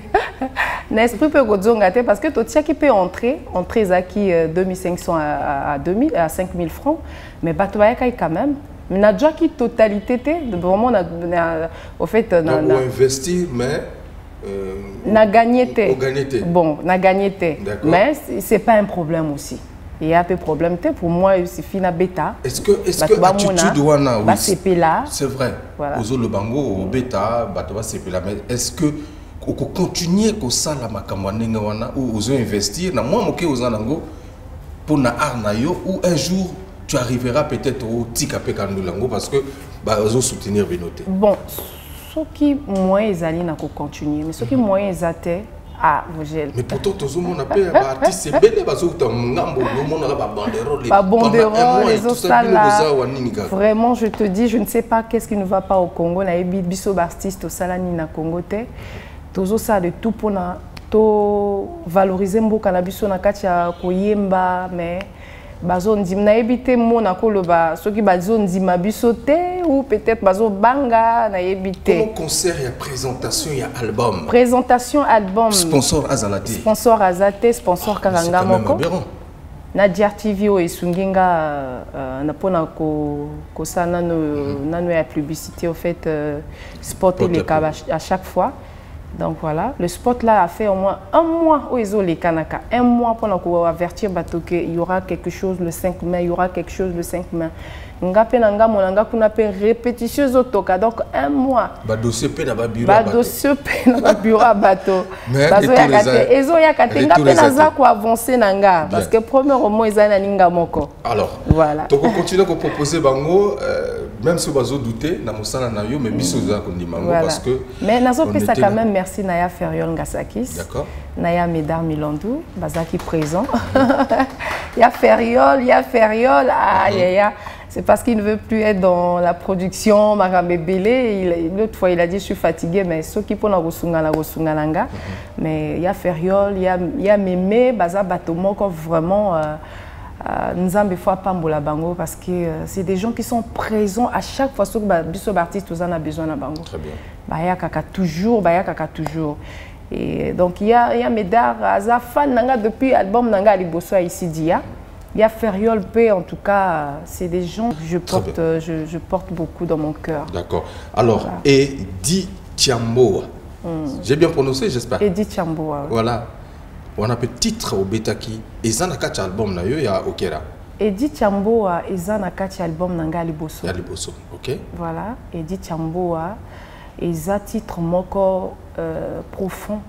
Na esprit que ekozonga te parce que tout ça qui peut entrer zaki 2500 à 2000 à 5000 francs, mais batouaya quand même. Mais na déjà qui totalité te vraiment au fait na investir mais na gagné. Bon, na gagné. Mais c'est pas un problème aussi. Il y a un peu de problème pour moi c'est fina bêta. Est-ce que attitude wana oui. C'est vrai. Voilà. Ozo le bango au bêta batoba c'est là mais est-ce que on continuer ko sala makambo ndenge wana ou ozo investir na moi moké ozanango pour na art na yo ou un jour tu arriveras peut-être au tika pe kandulango parce que ba ozo soutenir binoté. Bon, ce qui moyen ezali na ko continuer mais ce qui moyen ezate ah, Vogel. Mais pourtant, tout le monde a payé un artiste, c'est belle parce que tout le monde a banderole. Pas banderole, les autres là. Vraiment, je te dis, je ne sais pas qu'est-ce qui ne va pas au Congo. On a eu biso artiste au Salani na Congo te. Tous ça de tout pour na to valoriser mboka na biso na katia koyemba mais bazo ndimna ebité mona koloba soki bazo ndima biso te ou peut-être bazo banga na ebité. Comment concert et présentation et album. Présentation album. Sponsor Azalate. Sponsor Azate, sponsor Karanga moko. Na DRTV o esunginga na pona ko ça nanu ya publicité au fait spot les à chaque fois. Donc voilà, le spot là a fait au moins un mois où ils ont les Kanaka. Un mois pour avertir qu'il y aura quelque chose le 5 mai, il y aura quelque chose le 5 mai. Ngapenanga monanga kuna pe répétition zotoka donc un mois. Ba dossier pe na ba bureau. Ba dossier pe na ba bureau bateau. Bazo yakate ezo yakate ngapena za ko avancer nanga parce que premier mois ils ana ninga moko. Alors voilà. Donc on continue à proposer bango même si bazo douter na mosala na yo mais biso za ko ndimango parce que mais nazo pe ça quand même merci Naya Feriol Ngasakis. D'accord. Naya Médard Milandou, bazaki présent. Il y a Feriol, ah ya. C'est parce qu'il ne veut plus être dans la production, Marambébélé. L'autre fois, il a dit, je suis fatigué, mais ceux qui font la Rosungalanga. Mais il y a Feriol, il y a Mémé, Baza Batomo, vraiment, nous avons des fois pas la bango parce que c'est des gens qui sont présents à chaque fois que les artistes ont besoin de bango. Très bien. Baya Kaka toujours. Et donc, il y a Médard, Aza, fan Nanga depuis l'album Nanga Liboso ici Dia. Il y a Feriol P, en tout cas, c'est des gens que je porte beaucoup dans mon cœur. D'accord. Alors, voilà. Et Di Tiamboa, J'ai bien prononcé, j'espère. Edith Chamboa. Voilà. On a un titre au Betaki. Et ça n'a qu'un album, il y a Okera. Edith Chamboa, et ça n'a qu'un album Nanga Liboso. Liboso, ok. Voilà. Edith Chamboa, et ça titre moko profond.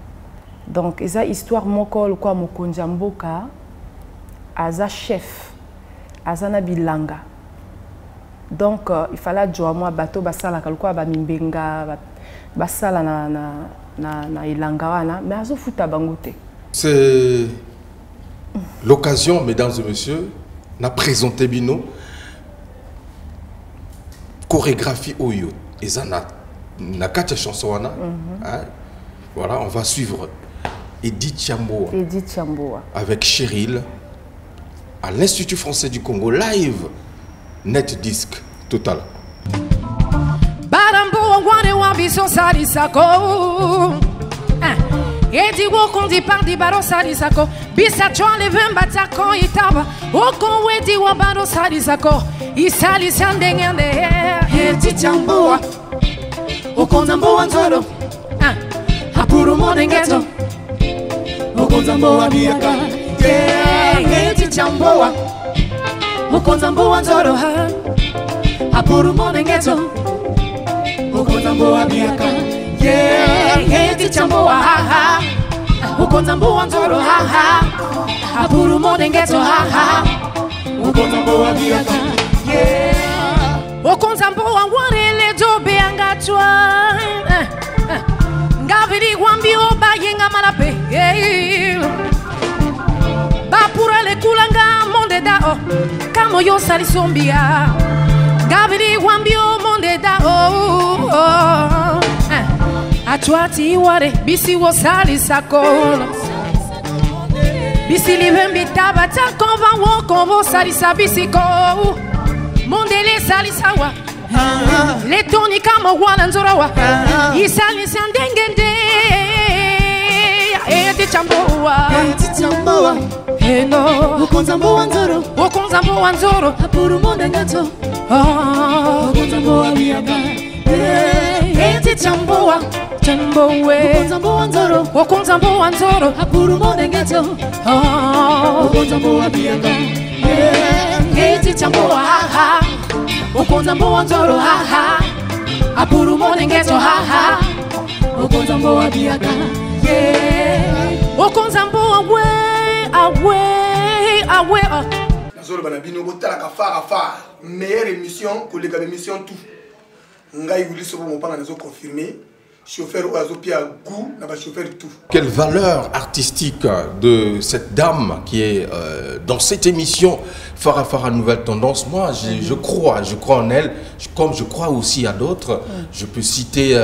Donc, et ça histoire moko le quoi Mokonjamboka, aza chef, azana bilanga. Donc, il fallait jouer moi bateau basala kalukwa ba mimbenga basala na ilanga wana, mais azo futa bangote. C'est l'occasion, mesdames et messieurs, na présenté bino chorégraphie oyo et ça na quatre chansons wana. Voilà, on va suivre Edith Chamboa. Edith Chamboa avec Cheryl à l'Institut français du Congo live net disque total. Barambo wane wabiso sali sako. Edi woko di pardi baro sali sako. Bisa chwale vemba tako itaba. Woko wedi wabaro sali sako. Isali sandengende. Edith Chamboa. Woko nambo wanzoro. Hapuru monengeto. Woko nambo wabiaka. Edith Chamboa. Woko nambo wanzoro. Hapuru monengeto. Woko nambo wabiaka. Edith Chamboa. Woko nambo wanzoro. Hapuru monengeto. Woko nambo wabiaka. Woko nambo wanwarele dobe angatwa. Ngaviri wambio bayenga malape. Bapura le kulanga monde dao. Kamo yo sali sombia. Ngaviri wambio monde dao. Atwati ware bisi wo sali sakolo. Bisi livembi tabata konva wo konvo sali sabisi ko. Monde le sali sawa. Les toni kama wana nzorawa. Isali sandengende. Edith Chamboa. Edith Chamboa. Eno. Wokonzambo wanzoro. Wokonzambo wanzoro. Hapuru monde ngato. Wokonzambo wabiaka. Edith Chamboa. Chamboe. Wokonzambo wanzoro. Wokonzambo wanzoro. Hapuru monde ngato. Wokonzambo wabiaka. Edith Chamboa. Wokonzambo wanzoro. Hapuru monde ngato. Wokonzambo wabiaka. Wokonzambo awe. Nazolo banabino botala ka far meilleure émission que les émission tout. Ngai wuli sobo mo panga nazo confirmer. Chauffeur Oazopia goût na ba chauffeur tout. Quelle valeur artistique de cette dame qui est dans cette émission Farafara Nouvelle Tendance. Moi, je crois en elle, comme je crois aussi à d'autres. Je peux citer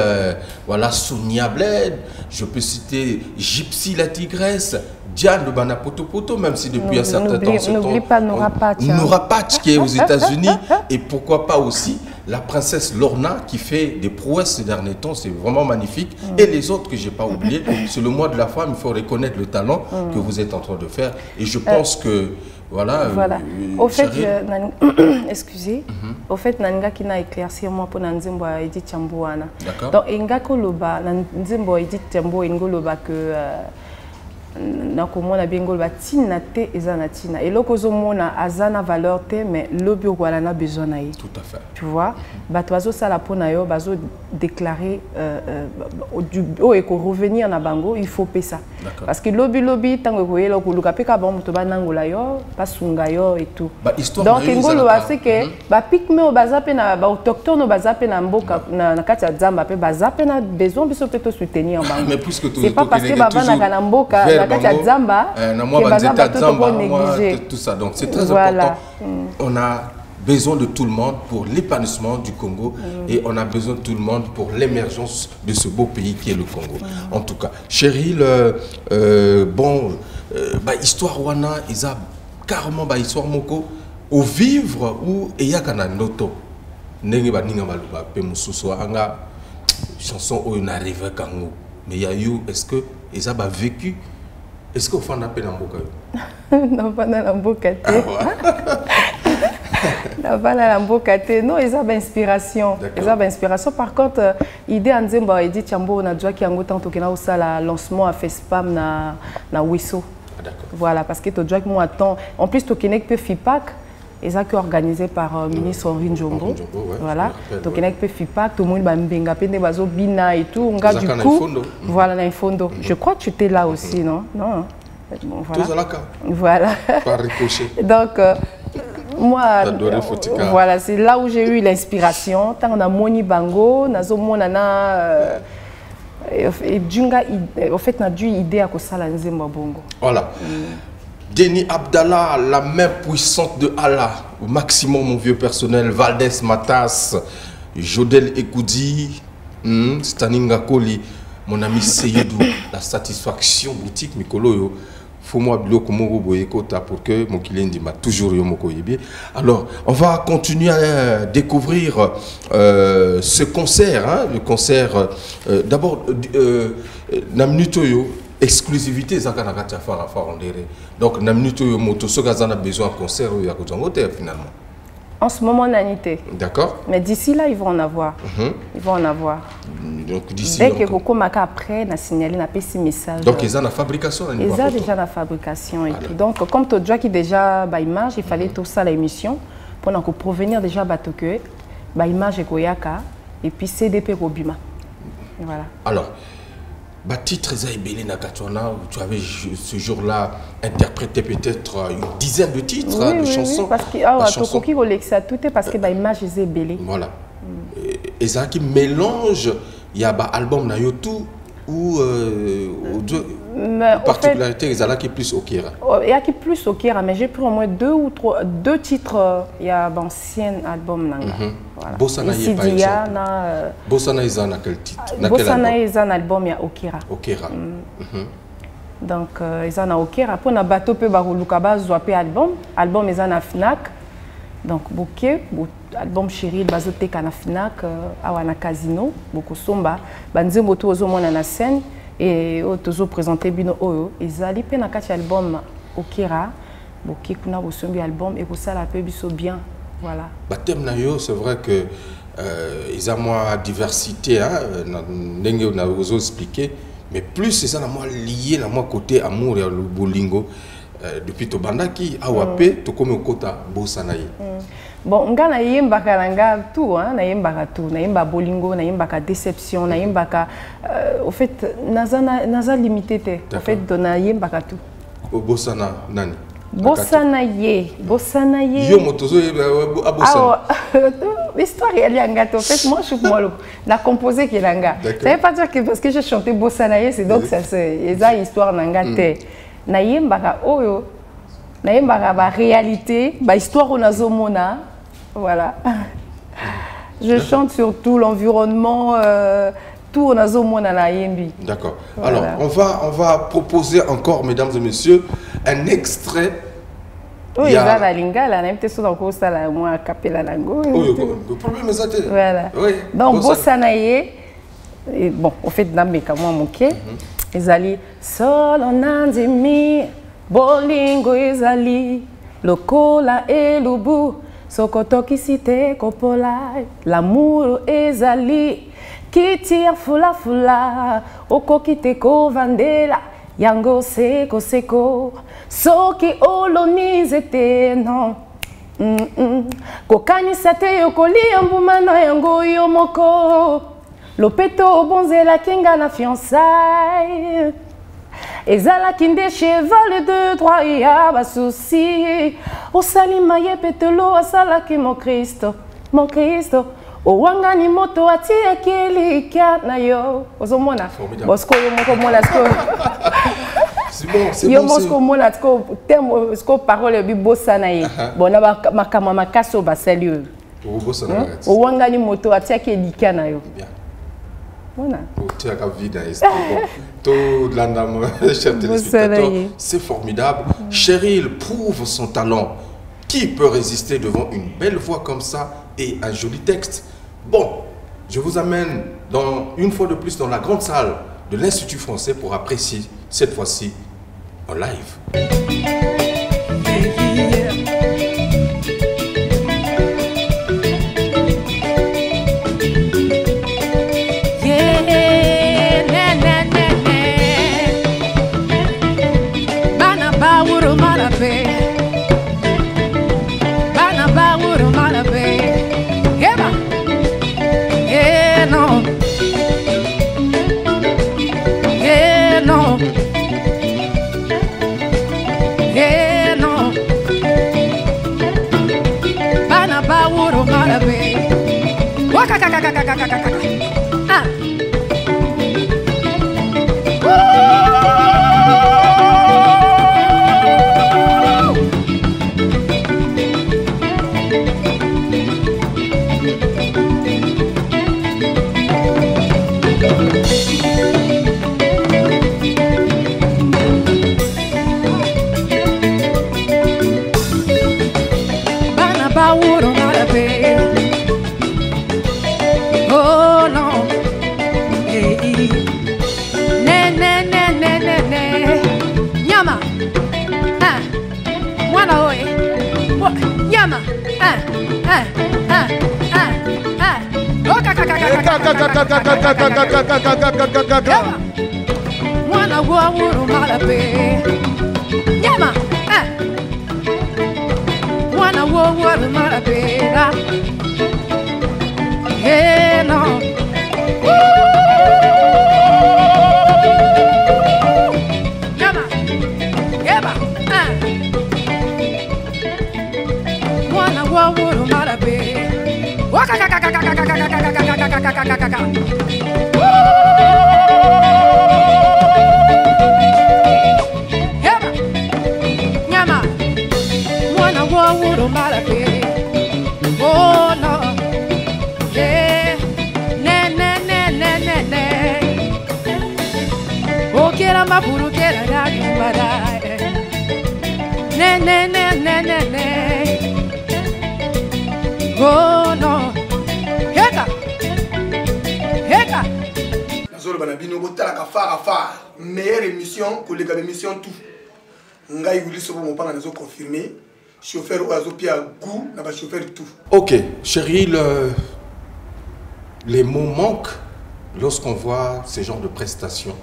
voilà, Sonia Bled, je peux citer Gypsy la Tigresse, Diane de Banapoto, même si depuis un certain temps... N'oublie pas Nora Patch. Nora Patch qui est aux États-Unis. Et pourquoi pas aussi la princesse Lorna qui fait des prouesses ces derniers temps. C'est vraiment magnifique. Et les autres que je n'ai pas oubliés. C'est le mois de la femme. Il faut reconnaître le talent que vous êtes en train de faire. Et je pense que... Voilà. Au fait, excusez. Au fait, Nanga qui n'a éclairci moi pour Nanzimbo Edith Chamboa. D'accord. Donc, Inga Koloba, Nanzimbo Edith Chamboa, Ingoloba que nakomona bien ngoloba tina te ezana tina et lokozo mona azana valeur te mais le bureau a besoin na tout à fait, tu vois bato bazo sala pona yo bazo déclarer au eko revenir na bango il faut payer ça parce que lobby tango ko yelo ko luka peka ba muto banangola yo pasunga yo et tout donc ngoloba c'est que ba pikme o bazape na ba autochtone bazape na mboka na kati ya zamba pe bazape na besoin biso peut soutenir bango mais puisque c'est pas parce que baba na kana mboka tout ça. Donc c'est très important. On a besoin de tout le monde pour l'épanouissement du Congo et on a besoin de tout le monde pour l'émergence de ce beau pays qui est le Congo. En tout cas, Cheryl, histoire wana, ils ont carrément histoire moko au vivre ou eyakana noto. Nenge ba ninga maluba pe mususu anga chanson où n'arrive kango. Mais il y a eu, est-ce que ils ont vécu? Est-ce qu'on a peine en boca? Non, pas dans la boca. Non, ils ont inspiration. Ils ont inspiration. Par contre, idée en disant, Edith Chambo, on a déjà qui a tant que na aussi le lancement a fait spam na Wisso. Voilà, parce que tu as moi attends. En plus, tu connais que FIPAC. Ils ont organisé par le ministre Henri Njombo. Voilà. Tu connais que FIPAC, tout le monde va m'benga pende bazo bina et tout. On a du coup. Voilà, dans Fondo. Je crois que tu étais là aussi, non? Non. Bon, voilà. Par ricochet. Donc, moi, voilà, c'est là où j'ai eu l'inspiration. Tant on a Moni Bango, nazo monana, en fait, on a dû idée à ça la Nzemba Bongo. Voilà. Denis Abdallah, la main puissante de Allah, au maximum mon vieux personnel, Valdez Matas, Jodel Ekoudi, Staninga Koli, mon ami Seyedou, la satisfaction boutique Mikolo. Faut-moi pour que mon client m'a toujours eu mon coïbi. Alors, on va continuer à découvrir ce concert, hein, le concert. D'abord, Namnutoyo, exclusivité, donc Namnutoyo Moto, ce gars a besoin d'un concert finalement. En ce moment, Nanité. D'accord. Mais d'ici là, ils vont en avoir. Ils vont en avoir. Donc d'ici là. Dès que Coco Maka après, on a signalé, on a fait message. Donc ils ont la fabrication. Ils ont déjà la fabrication et tout. Donc comme tu as déjà qui déjà image, il fallait tout ça l'émission pour nous provenir déjà Batoke, image et Koyaka et puis CDP Robima. Voilà. Alors. Titre Zaïbeli Nakatouana, tu avais ce jour-là interprété peut-être une dizaine de titres, de chansons. Oui, parce que tout est parce que l'image est belle. Voilà. Et ça qui mélange, il y a un album Nayotu ou particularité, il y a qui plus au Kira. Il y a qui plus au Kira, mais j'ai pris au moins deux titres, il y a un ancien album. Bossana Ye par exemple. Bossana Ye a quel titre? Bossana Ye a un album, il y a Okira. Okira. Donc, ils ont Okira. Pour un bateau, peu barulukaba zoapé album. Album, ils ont un Fnac. Donc, bouquet, album chéri, bazoté kana Fnac, awana casino, beaucoup somba. Banze moto ozo mona na scène et ozo présenté bino oyo. Ils allaient pe na kati album Okira. Bouquet kuna bosombi album et pour ça la peu biso bien. Voilà. Thème nayo, c'est vrai que ils ont moins diversité, hein, n'engue na ozo expliqué, mais plus ils ont moins lié na moins côté amour et le bolingo depuis to bandaki awape to comme au kota Bossana Ye. Bon, nga na yembaka nanga tout, hein, na yembaka tout, na yemba bolingo, na yembaka déception, na yembaka au fait naza limité te. En fait na yembaka tout. Bossana nani? Bossana Ye, Bossana Ye. Yo motozo a Bossana. L'histoire elle est en gâteau. En fait, moi je suis moi la composée qui est langa. Ça veut pas dire que parce que j'ai chanté Bossana Ye, c'est donc ça c'est ça histoire nanga te. Na yembaka oyo, na yembaka ba réalité, ba histoire on a zomona. Voilà. Je chante sur tout l'environnement, tout on a zomona na yembi. D'accord. Alors on va proposer encore, mesdames et messieurs, un extrait. Oui, il y a la lingala, n'a pas été dans le ça la moi capella lango. Oui, le problème est ça. Voilà. Oui. Donc Bossana Ye, bon, au fait d'ambeka moi moké, ezali solo nanzimi, bolingo ezali, lokola elubu, sokotoki site kopola, l'amour ezali, kitia fula fula, okokite ko vandela. Yango seko seko, soki olonize te non. Kokanisa te yokolia mbuma na yango yo moko. Lopeto obonzela kinga na fiançailles. Ezalaki nde cheval de droit ya basusi. Osalima ye petelo asalaki mon Christo, mon Christo. Owangani moto atie kelika na yo. Ozomona. Bosko yo moko mona sko. C'est bon, c'est bon. Yo mosko mona sko terme sko parole bi Bossana Ye. Bon na makama makaso ba sérieux. Bossana Ye. Owangani moto atie kelika na yo. Bien. Voilà. Tu as vie dans l'esprit. Tout l'andam, chers téléspectateurs, c'est formidable. Cheryl prouve son talent. Qui peut résister devant une belle voix comme ça et un joli texte? Bon, je vous amène une fois de plus dans la grande salle de l'Institut français pour apprécier cette fois-ci en live. bauro marabe. Waka kaka kaka kaka kaka. Ah. Oh no, hey, ne ne ne ne ne ne, nyama, ah, mwana oye, nyama, ah, oh kaka kaka, mwana wawuru malape, nyama, ah, mwana wawuru malape, hey no. Yama, yama, mwana wawuru marabe. Waka kaka kaka kaka kaka kaka kaka kaka kaka. Yama, yama, mwana wawuru marabe. Oh no. Kera maburu kera ragi mara ne ne ne ne ne ne oh no heka heka nazolo bana bino botala ka fara meilleure émission que les gars émission tout ngai wuli sobo mo panga nazo confirmer chauffeur oazo pia goût na ba chauffeur tout. OK, chérie, les mots manquent lorsqu'on voit ce genre de prestations.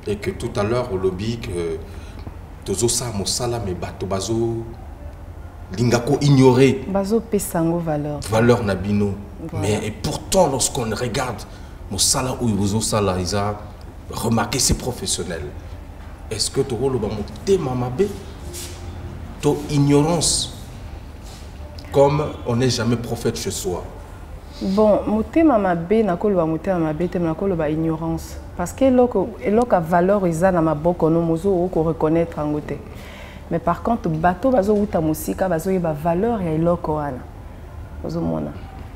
Et que tout à l'heure au lobby que tozo sa mosala me bato bazo lingako ignorer bazo pesango valeur nabino mais et pourtant lorsqu'on regarde mosala ou bozo sala ils a remarqué ces professionnels. Est-ce que to lo ba motema mabe to ignorance comme on n'est jamais prophète chez soi? Bon, motema mabe nakolo motema mabe te nakolo ba ignorance parce que eloko valeur eza na maboko no mozo ko reconnaître angote. Mais par contre bato bazo uta musika bazo yeba valeur ya eloko wana. Bazo mona.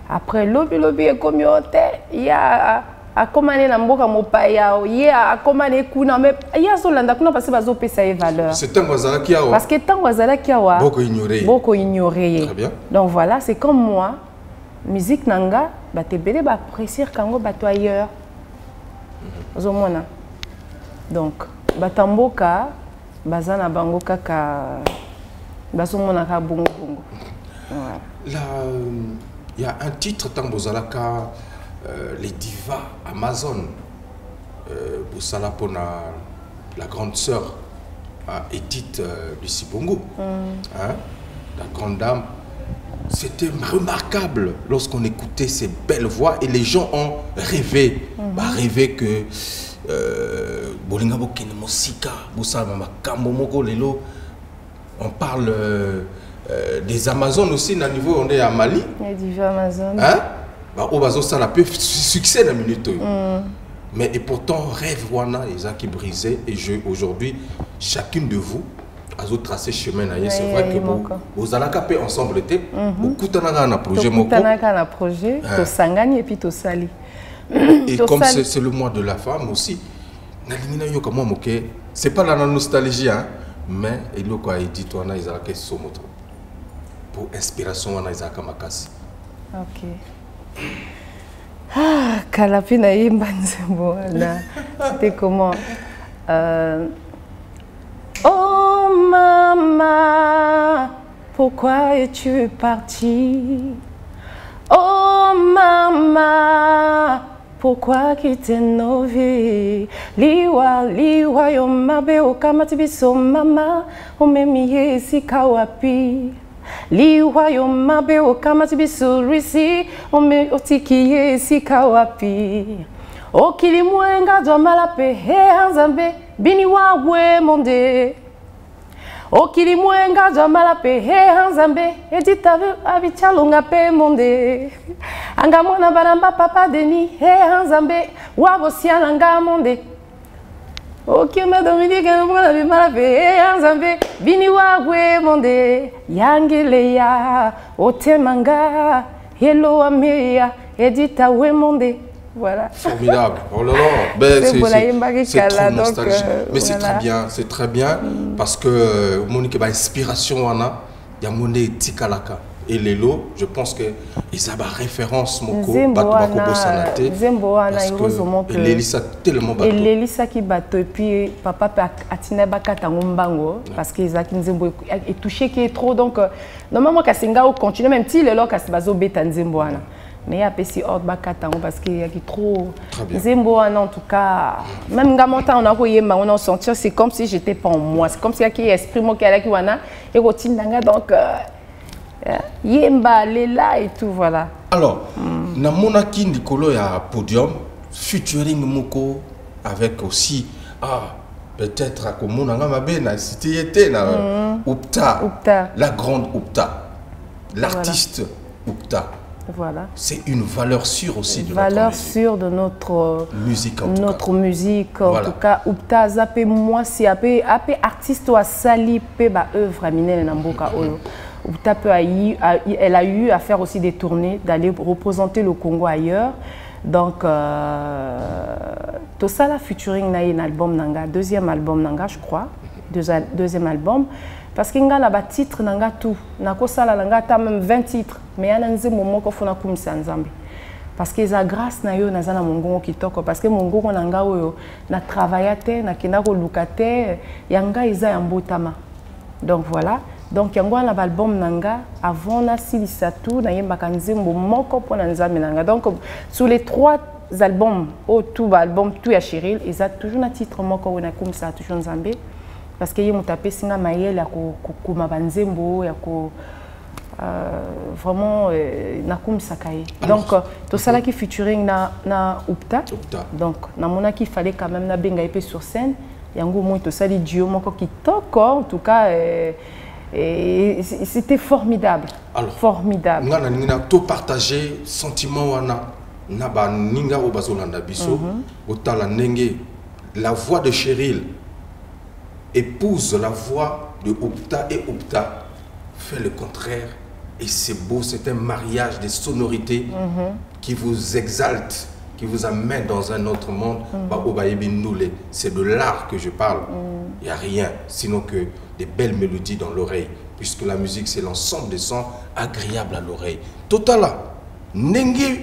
Après lobby e communauté ya akomane na mboka mopaya ya akomane kuna mais ya zolanda kuna parce que bazo pesa e valeur. C'est tant wazala ki awa. Parce que tant wazala ki awa. Boko ignorer. Boko ignorer. Très bien. Donc voilà, c'est comme moi. Musique nanga batebele ba apprécier kango bato ailleurs. Ozomona. Donc batamboka bazana bango kaka bazomona ka bongo bongo. Là il y a un titre tant bozalaka les divas Amazon bosala pona la grande sœur Edith Lucie Bongo. Hein? La grande dame. C'était remarquable lorsqu'on écoutait ces belles voix et les gens ont rêvé. Rêvé que on parle des Amazones aussi, à niveau on est à Mali. Les divas Amazones. Hein? Ça a pu succès la minute. Mais et pourtant, rêve wana, ils ont qui brisé. Et aujourd'hui, chacune de vous a tracé chemin. C'est vrai que vous allez caper ensemble. Beaucoup de projet. Projet, to sangani et puis to sali. Et comme c'est le mois de la femme aussi, c'est pas la nostalgie, hein, mais il y a dit toi pour inspiration wana izaka makasi. OK. Ah, Kalapina yimba nzembo wana. C'était comment oh maman, pourquoi es-tu partie? Oh maman, pourquoi quitter nos vies? Liwa yo mabe okamati biso mama, omemiye si kawapi. Liwa yo mabe okamati biso risi, otikiye si kawapi. Okili mwenga do malape he anzambe, bini wawe monde. okili mwenga jamala pe he hanzambe edita avichalunga pe monde anga mwana baramba papa deni he hanzambe wabo sialanga monde okime Dominique mwana bimala pe he hanzambe bini wagwe monde yangeleya otemanga hello ameya edita we monde. Voilà. Formidable. Oh là là. Ben, c'est trop nostalgique. Mais c'est très bien. C'est très bien parce que Monique a inspiration. Il y a Monique Tikalaka et Lelo. Je pense que ils ont référence Moko Batobako Sanate. Parce que Elisa tellement bateau. Elisa qui bateau et puis papa Atina Bakata Ngombango parce que Isaac Nzembo est touché qui est trop donc normalement Kasinga au continue même si Lelo Kasbazo Beta Nzemboana. Mais après si hors bakata parce qu'il y a trop Zembo en tout cas même Gamota on a voyé on a senti c'est comme si j'étais pas en moi c'est comme si il y a esprit moi qui est là qui wana et routine danga donc yemba lela et tout voilà. Alors na monaki Nicolo ya podium featuring Moko avec aussi peut-être à Komonanga mabe na cité était na Upta la grande Upta l'artiste Upta. Voilà. C'est une valeur sûre aussi de valeur sûre de notre musique. En tout cas, Upta Zapé moi si après artiste a sali pe ba œuvre à Minel Namboka Oyo. Upta elle a eu à faire aussi des tournées d'aller représenter le Congo ailleurs. Donc tout ça là featuring na un album nanga, deuxième album nanga je crois, deuxième album. Parce qu'il y a un titre, il y a tout. Il y a même 20 titres. Mais il y a un moment où il faut que parce que la grâce na yo nazana mongongo kitoko parce que mongongo nanga oyo na travaillate na kenda ko lukate yanga iza yambotama. Donc voilà. Donc yango na album nanga avant na silisa tout na yemba kanzembo moko pona nzambe nanga. Donc sur les 3 albums tout album tout ya Cheryl, ils a toujours un titre moko na comme ça toujours nzambe. Parce que yemo tapé singa mayel ya ko mabanzembo ya ko vraiment nakum sakaye. Donc tout ça là qui featuring na Upta. Donc na mona qu'il fallait quand même na benga épée sur scène yango moi tout ça les duo moko kitoko en tout cas c'était formidable. Alors, formidable. Ngana nina to partager sentiment wana na ba ninga o bazolanda biso otala ndenge la voix de Cheryl épouse la voix de Upta et Upta fait le contraire et c'est beau, c'est un mariage des sonorités qui vous exalte, qui vous amène dans un autre monde. C'est de l'art que je parle. Il n'y a rien sinon que des belles mélodies dans l'oreille puisque la musique c'est l'ensemble des sons agréables à l'oreille. Totala Nengi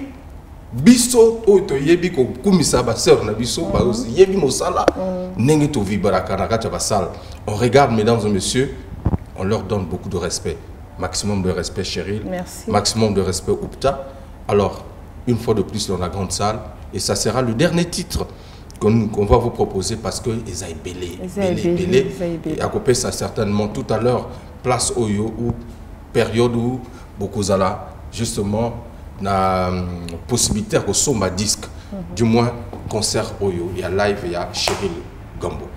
biso oto yebi ko kumisa ba sœur na biso ba aussi yebi mosala nenge to vibra kanaka ta basal. On regarde mesdames et messieurs, on leur donne beaucoup de respect. Maximum de respect Cheryl. Merci. Maximum de respect Upta. Alors une fois de plus dans la grande salle et ça sera le dernier titre qu'on va vous proposer parce que ils aient belé et à côté ça certainement tout à l'heure place Oyo ou période où beaucoup zala justement na possibilité de somma disque du moins concert Oyo il y a live il y a Cheryl Gambo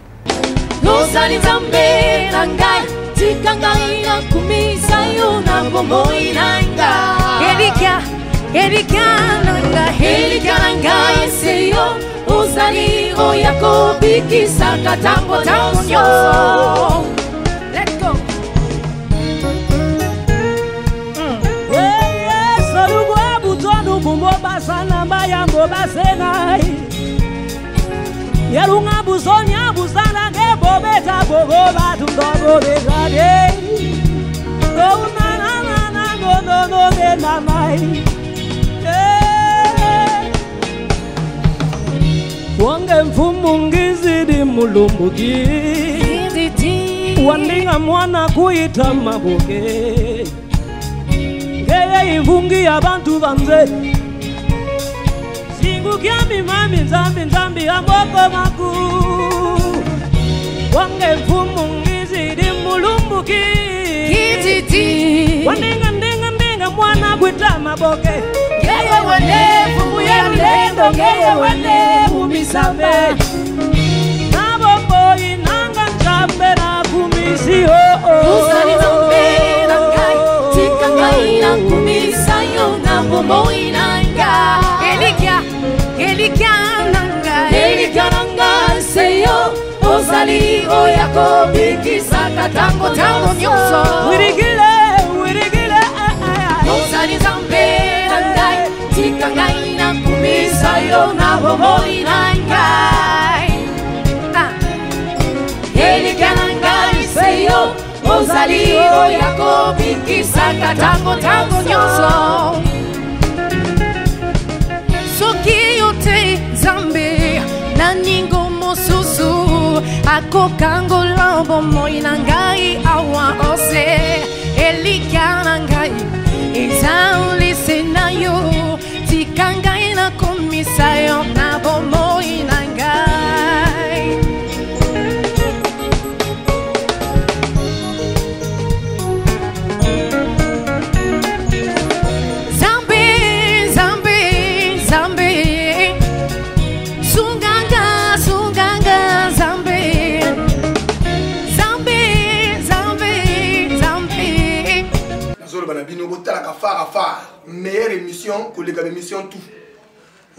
Nozali zambe nanga tikanga ina kumisa yo na bombo inanga Erika nanga eseyo Ozali oyako bikisa katango tango Let's go Sorugwa butono bumbo basana bayambo basenai Yerunga buzonya buzana ngebo beta bogo batundogo begade No na mai Wange mfumu ngizidi mulumbuki Wandinga mwana kuita maboke Ngeye ivungi abantu banze Singu kiambi mami nzambi ya mboko maku Wange mfumu ngizidi mulumbuki Wandinga mwana kuita maboke Ngeye wende fungu ya mlendo Ngeye wende umisambe Nabombo inanga nzambe na kumisi ozali ozali nzambe na ngai tika ngai nakumisa yo na bomoi na ngai elikia na ngai se yo ozali oyo akobikisaka tango nyonso wirigile ozali nzambe na ngai tika ngai nakumisa yo na bomoi na ngai elikia na ngai se yo ozali oyo akobikisaka tango nyonso soki yo te nzambe na ningo mosusu akokangola bomoi na ngai awa ose elikia na ngai eza olise na yo tika ngai nakomisa yo na bomoi na ngai Zambe Sunganga Zambe Nazolo banabino botala ka fara meilleure émission que les émission tout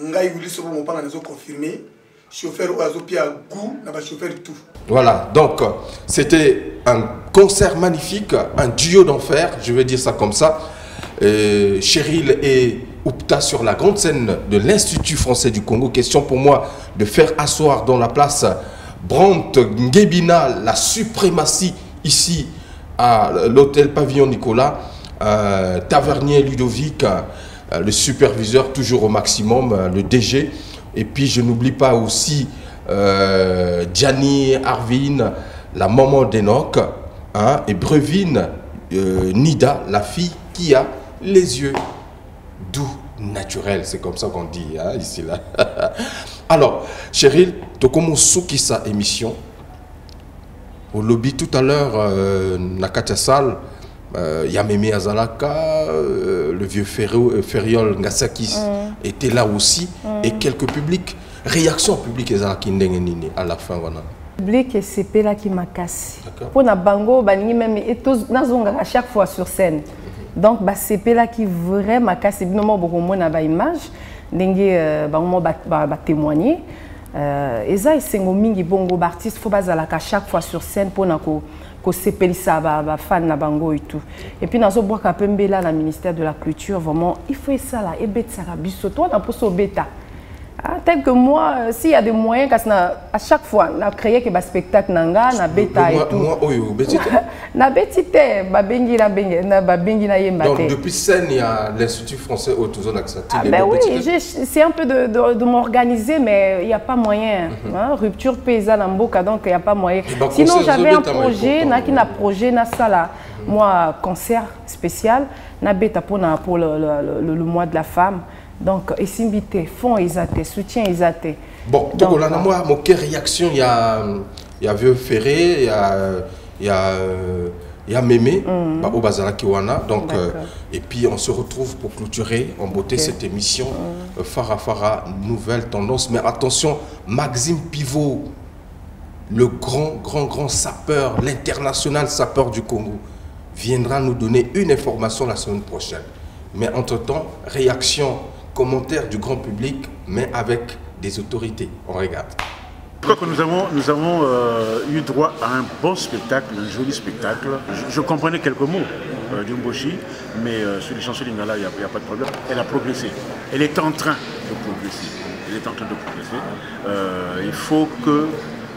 ngai wuli sobo mo panga nazo confirmer chauffeur oazo pia goût na ba chauffeur tout. Voilà, donc c'était un concert magnifique, un duo d'enfer, je vais dire ça comme ça. Cheryl et Oupta sur la grande scène de l'Institut français du Congo. Question pour moi de faire asseoir dans la place Brandt Ngebina la suprématie ici à l'hôtel Pavillon Nicolas. Tavernier Ludovic, le superviseur toujours au maximum, le DG. Et puis je n'oublie pas aussi Gianni Arvin, la maman d'Enoch, hein, et Brevine Nida, la fille qui a les yeux doux, naturels, c'est comme ça qu'on dit hein, ici là. Alors, Cheryl, tu commences sa émission. Au lobby tout à l'heure, Nakatia Sal, Yameme Azalaka, le vieux Ferriol Ngasakis était là aussi, et quelques publics. Réaction publique à la fin. Voilà. Public et c'est là qui m'a cassé. Pour na bango, baningi même et tous nazonga à chaque fois sur scène. Donc c'est là qui vraiment cassé. Normalement beaucoup moins na ba image, dengue bango ba témoigner. Et ça c'est un mingi bongo artiste faut bazala à chaque fois sur scène pour na ko sepeli ça ba fan na bango et tout. Et puis nazo bois ka pembe là la ministère de la culture vraiment il faut ça là et bête ça biso toi na poso bêta. Tel que moi, s'il y a des moyens, à chaque fois, on a créé un spectacle nanga, na bêta et tout. Na betite, babengi na bengi, na babengi na yemba. Donc depuis scène, il y a l'Institut français autour de ben oui, c'est un peu de m'organiser, mais il n'y a pas moyen. Rupture paysanne en Boka, donc il n'y a pas moyen. Sinon, j'avais un projet, na sala, moi concert spécial, na bêta pour le mois de la femme. Donc, ils fonds ils soutien ils attaient. Bon, donc là, moi, mon réaction, il y a Vieux Ferré, il y a Mémé, au Bazala Kiwana. Donc, et puis on se retrouve pour clôturer en beauté cette émission. Farah, nouvelle tendance. Mais attention, Maxime Pivot, le grand sapeur, l'international sapeur du Congo, viendra nous donner une information la semaine prochaine. Mais entre-temps, réaction, commentaire du grand public, mais avec des autorités. On regarde. Je crois que nous avons eu droit à un bon spectacle, un joli spectacle. Je comprenais quelques mots d'Umboshi, mais sur les chansons d'Ingala, il n'y a pas de problème. Elle a progressé. Elle est en train de progresser. Il faut que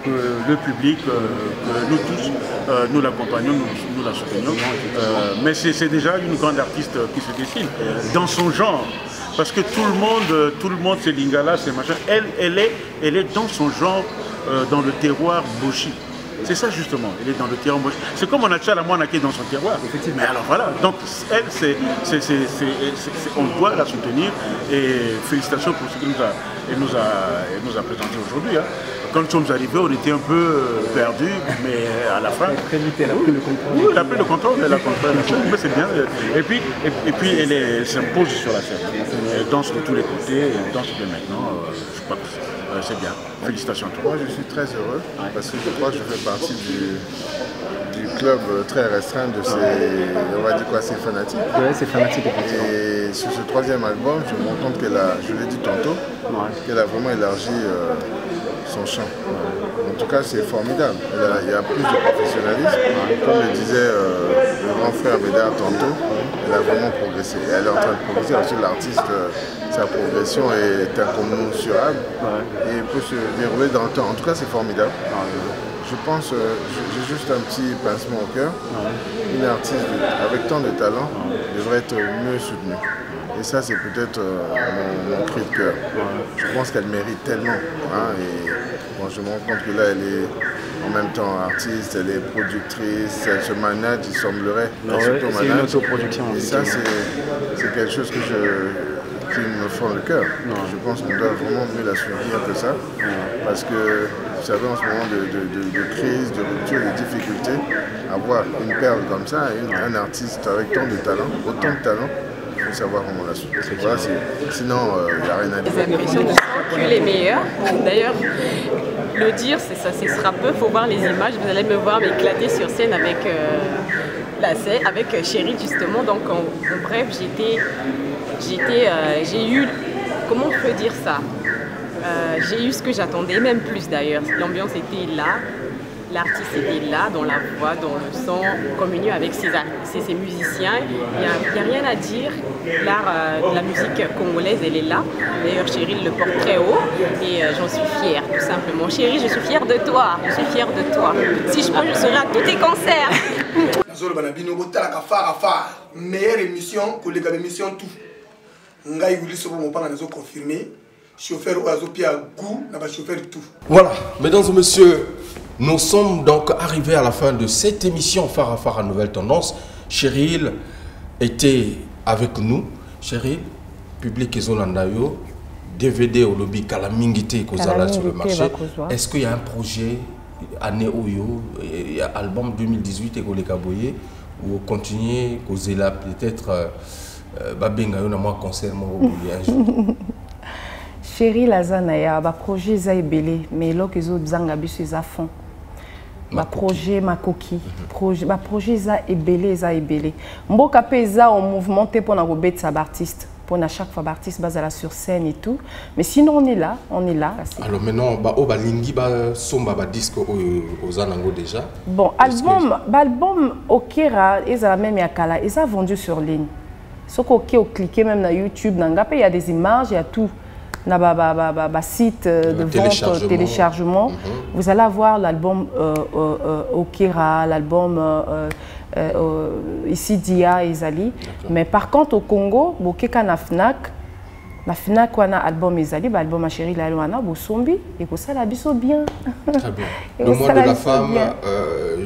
le public, que nous tous, nous l'accompagnons, nous la soutenions. Mais c'est déjà une grande artiste qui se dessine dans son genre. Parce que tout le monde c'est Lingala, c'est machin. Elle est dans son genre, dans le terroir Boshi. C'est ça justement, elle est dans le terroir Boshi. C'est comme on a Tchala Moana qui est dans son terroir. Mais alors voilà, donc elle, on doit la soutenir. Et félicitations pour ce qu'elle nous a présenté aujourd'hui. Hein. Quand nous sommes arrivés, on était un peu perdus, mais à la fin... Très vite, elle a pris le contrôle. Oui, elle a pris le contrôle, elle a contrôlé la scène, mais c'est bien. Et puis elle s'impose sur la scène. Elle danse de tous les côtés, elle danse de maintenant. Je crois que c'est bien. Félicitations à toi. Moi, je suis très heureux parce que je crois que je fais partie du du club très restreint de ses, on va dire quoi, ses fanatiques. Ouais, c'est fanatique effectivement. Et sur ce troisième album, je me rends compte qu'elle a, je l'ai dit tantôt, qu'elle a vraiment élargi son champ. En tout cas, c'est formidable. Il y a plus de professionnalisme. Comme le disait le grand frère Médard tantôt, elle a vraiment progressé. Et elle est en train de progresser. Ensuite, l'artiste, sa progression est incommensurable et peut se dérouler dans le temps. En tout cas, c'est formidable. Je pense, j'ai juste un petit pincement au cœur. Une artiste avec tant de talent devrait être mieux soutenue. Et ça, c'est peut-être mon cri de cœur. Je pense qu'elle mérite tellement. Et bon, je me rends compte que là, elle est en même temps artiste, elle est productrice, elle se manage, il semblerait. C'est une autoproduction. Et ça, c'est quelque chose qui me fend le cœur. Je pense qu'on doit vraiment mieux la soutenir que ça. Parce que, vous savez, en ce moment de crise, de rupture, de difficultés, avoir une perle comme ça, un artiste avec tant de talent, autant de talent, il faut savoir comment la soutenir. Voilà, sinon, il n'y a rien à dire. Les impressions ne sont que les meilleures. D'ailleurs, le dire, ce sera peu, il faut voir les images. Vous allez me voir m'éclater sur scène avec avec Chérie justement. Donc en bref, j'ai eu, comment on peut dire ça, j'ai eu ce que j'attendais, même plus d'ailleurs. L'ambiance était là, l'artiste était là, dans la voix, dans le son, communion avec ses musiciens. Il n'y a rien à dire. L'art de la musique congolaise, elle est là. D'ailleurs, Chérie le porte très haut et j'en suis fière, tout simplement. Chérie, je suis fière de toi. Je suis fière de toi. Si je peux, je serai à tous tes concerts. Meilleure émission, collègue d'émission, tout. Ngai Willy Sobo Mopanga nous a confirmé. Chauffeur Oazopia Gou, n'a pas chauffeur tout. Voilà, mesdames et messieurs, nous sommes donc arrivés à la fin de cette émission Phare à Phare à Nouvelle Tendance. Cheryl était avec nous. Cheryl, public Ezolandayo, DVD au lobby Kalamingité Kozala sur le marché. Est-ce qu'il y a un projet année Oyo, album 2018 et Kolekaboye, ou continuer Kozela peut-être Babenga yon a moi concert moi un jour. Chérie Lazanaya, ba projet za ebele, mais là que zo zanga biso za fond. Ba projet ma coquille, projet ba projet za ebele. Mboka pe za en mouvement te pour na robet sa artiste. Pour na chaque fois artiste basala sur scène et tout. Mais sinon on est là. Alors maintenant ba o ba lingi ba somba ba disque aux anango déjà. Bon, album Okera ezala même yakala, eza vendu sur ligne. Ce qu'on cliquer même sur YouTube, il y a des images, il y a tout. Il y a site de vente, téléchargement. Vous allez avoir l'album Okera, l'album ici Dia et Zali. Mais par contre au Congo, la FNAC a un album Ezali, l'album Chérie Lalouana, Bosombi, et pour ça la biso bien. Très bien. Le mois de la femme,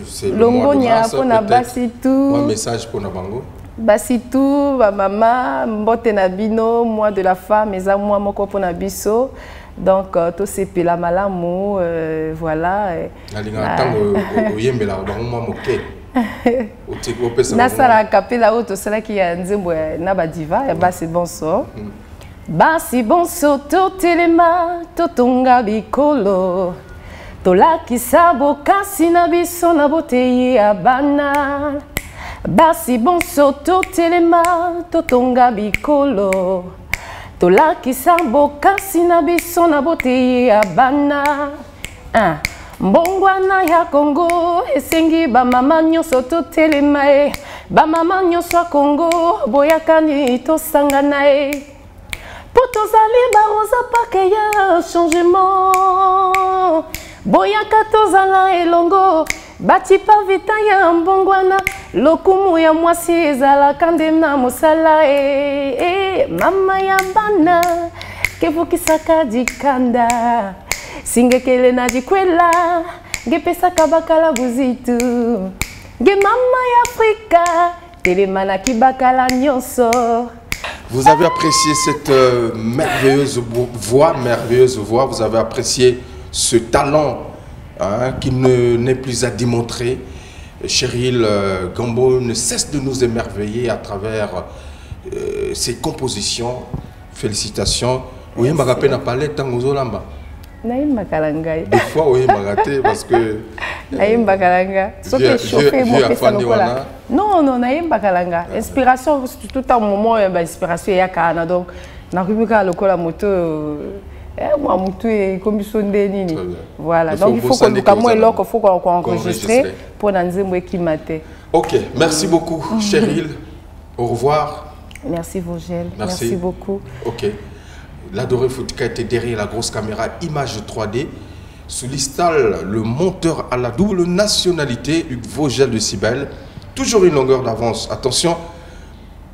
c'est le mois de grâce, peut-être. Un message pour Nabango. Basitou, maman, mbote na bino, moi de la femme, et ça moi moko pona biso. Donc tout c'est pela malamu, voilà. Alinga tango oyembela bango moke. Nasala kapela auto cela qui a nzembo na ba diva, basi bonso. Basi bonso to telema, to tonga bikolo. Tolaki sabo kasi na biso na boteye abana. Basi bonso to telema to tonga bikolo tolaki sambo kasi na biso na boteye abana mbongwana ya Congo esengi ba mama nyonso to telema ba mama nyonso Congo boyakani to sangana po tozali ba rosa pake ya changement boyaka tozala elongo bati pa vita ya mbongwana lokumu ya mwasi ezalaka ndem na mosala mama ya bana kevukisaka dikanda singekele na dikwela ngepesaka bakala buzitu nge mama ya Afrika telemana kibakala nyonso. Vous avez apprécié cette merveilleuse voix, vous avez apprécié ce talent qui n'est plus à démontrer. Cheryl Gambo ne cesse de nous émerveiller à travers ses compositions. Félicitations. Oui, je me parlé de Tangozo Lamba. Des fois, oui, je parce que Naïm Bakalanga. Ce qui est chauffé, mon là. Non, non, Naïm Bakalanga. Inspiration, tout un moment, inspiration, il y a Kana. Donc, Narubika, le col à moto. Moi, moto est comme Sondé. Voilà. Donc, il faut qu'on enregistre pour nous qui maté. Ok, merci beaucoup, Cheryl. Au revoir. Merci, Vogel. Merci beaucoup. Ok. L'adoré Foutika était derrière la grosse caméra image 3D. Sous l'istal, le monteur à la double nationalité, Hugues Vogel de Cybèle. Toujours une longueur d'avance. Attention,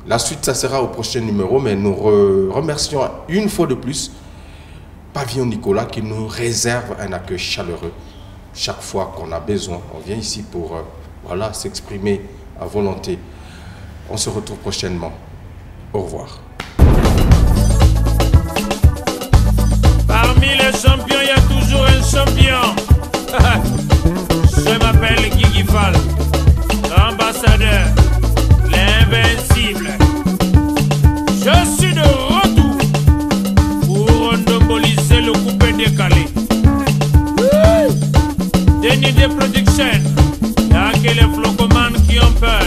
la suite, ça sera au prochain numéro, mais nous remercions une fois de plus Pavillon Nicolas qui nous réserve un accueil chaleureux. Chaque fois qu'on a besoin, on vient ici pour voilà, s'exprimer à volonté. On se retrouve prochainement. Au revoir. Parmi les champions, il y a toujours un champion. Je m'appelle Guigui Fall, l'ambassadeur, l'invincible. Je suis de retour pour endoboliser le coupé décalé. Denis de Production, il y a que les flocomanes qui ont peur.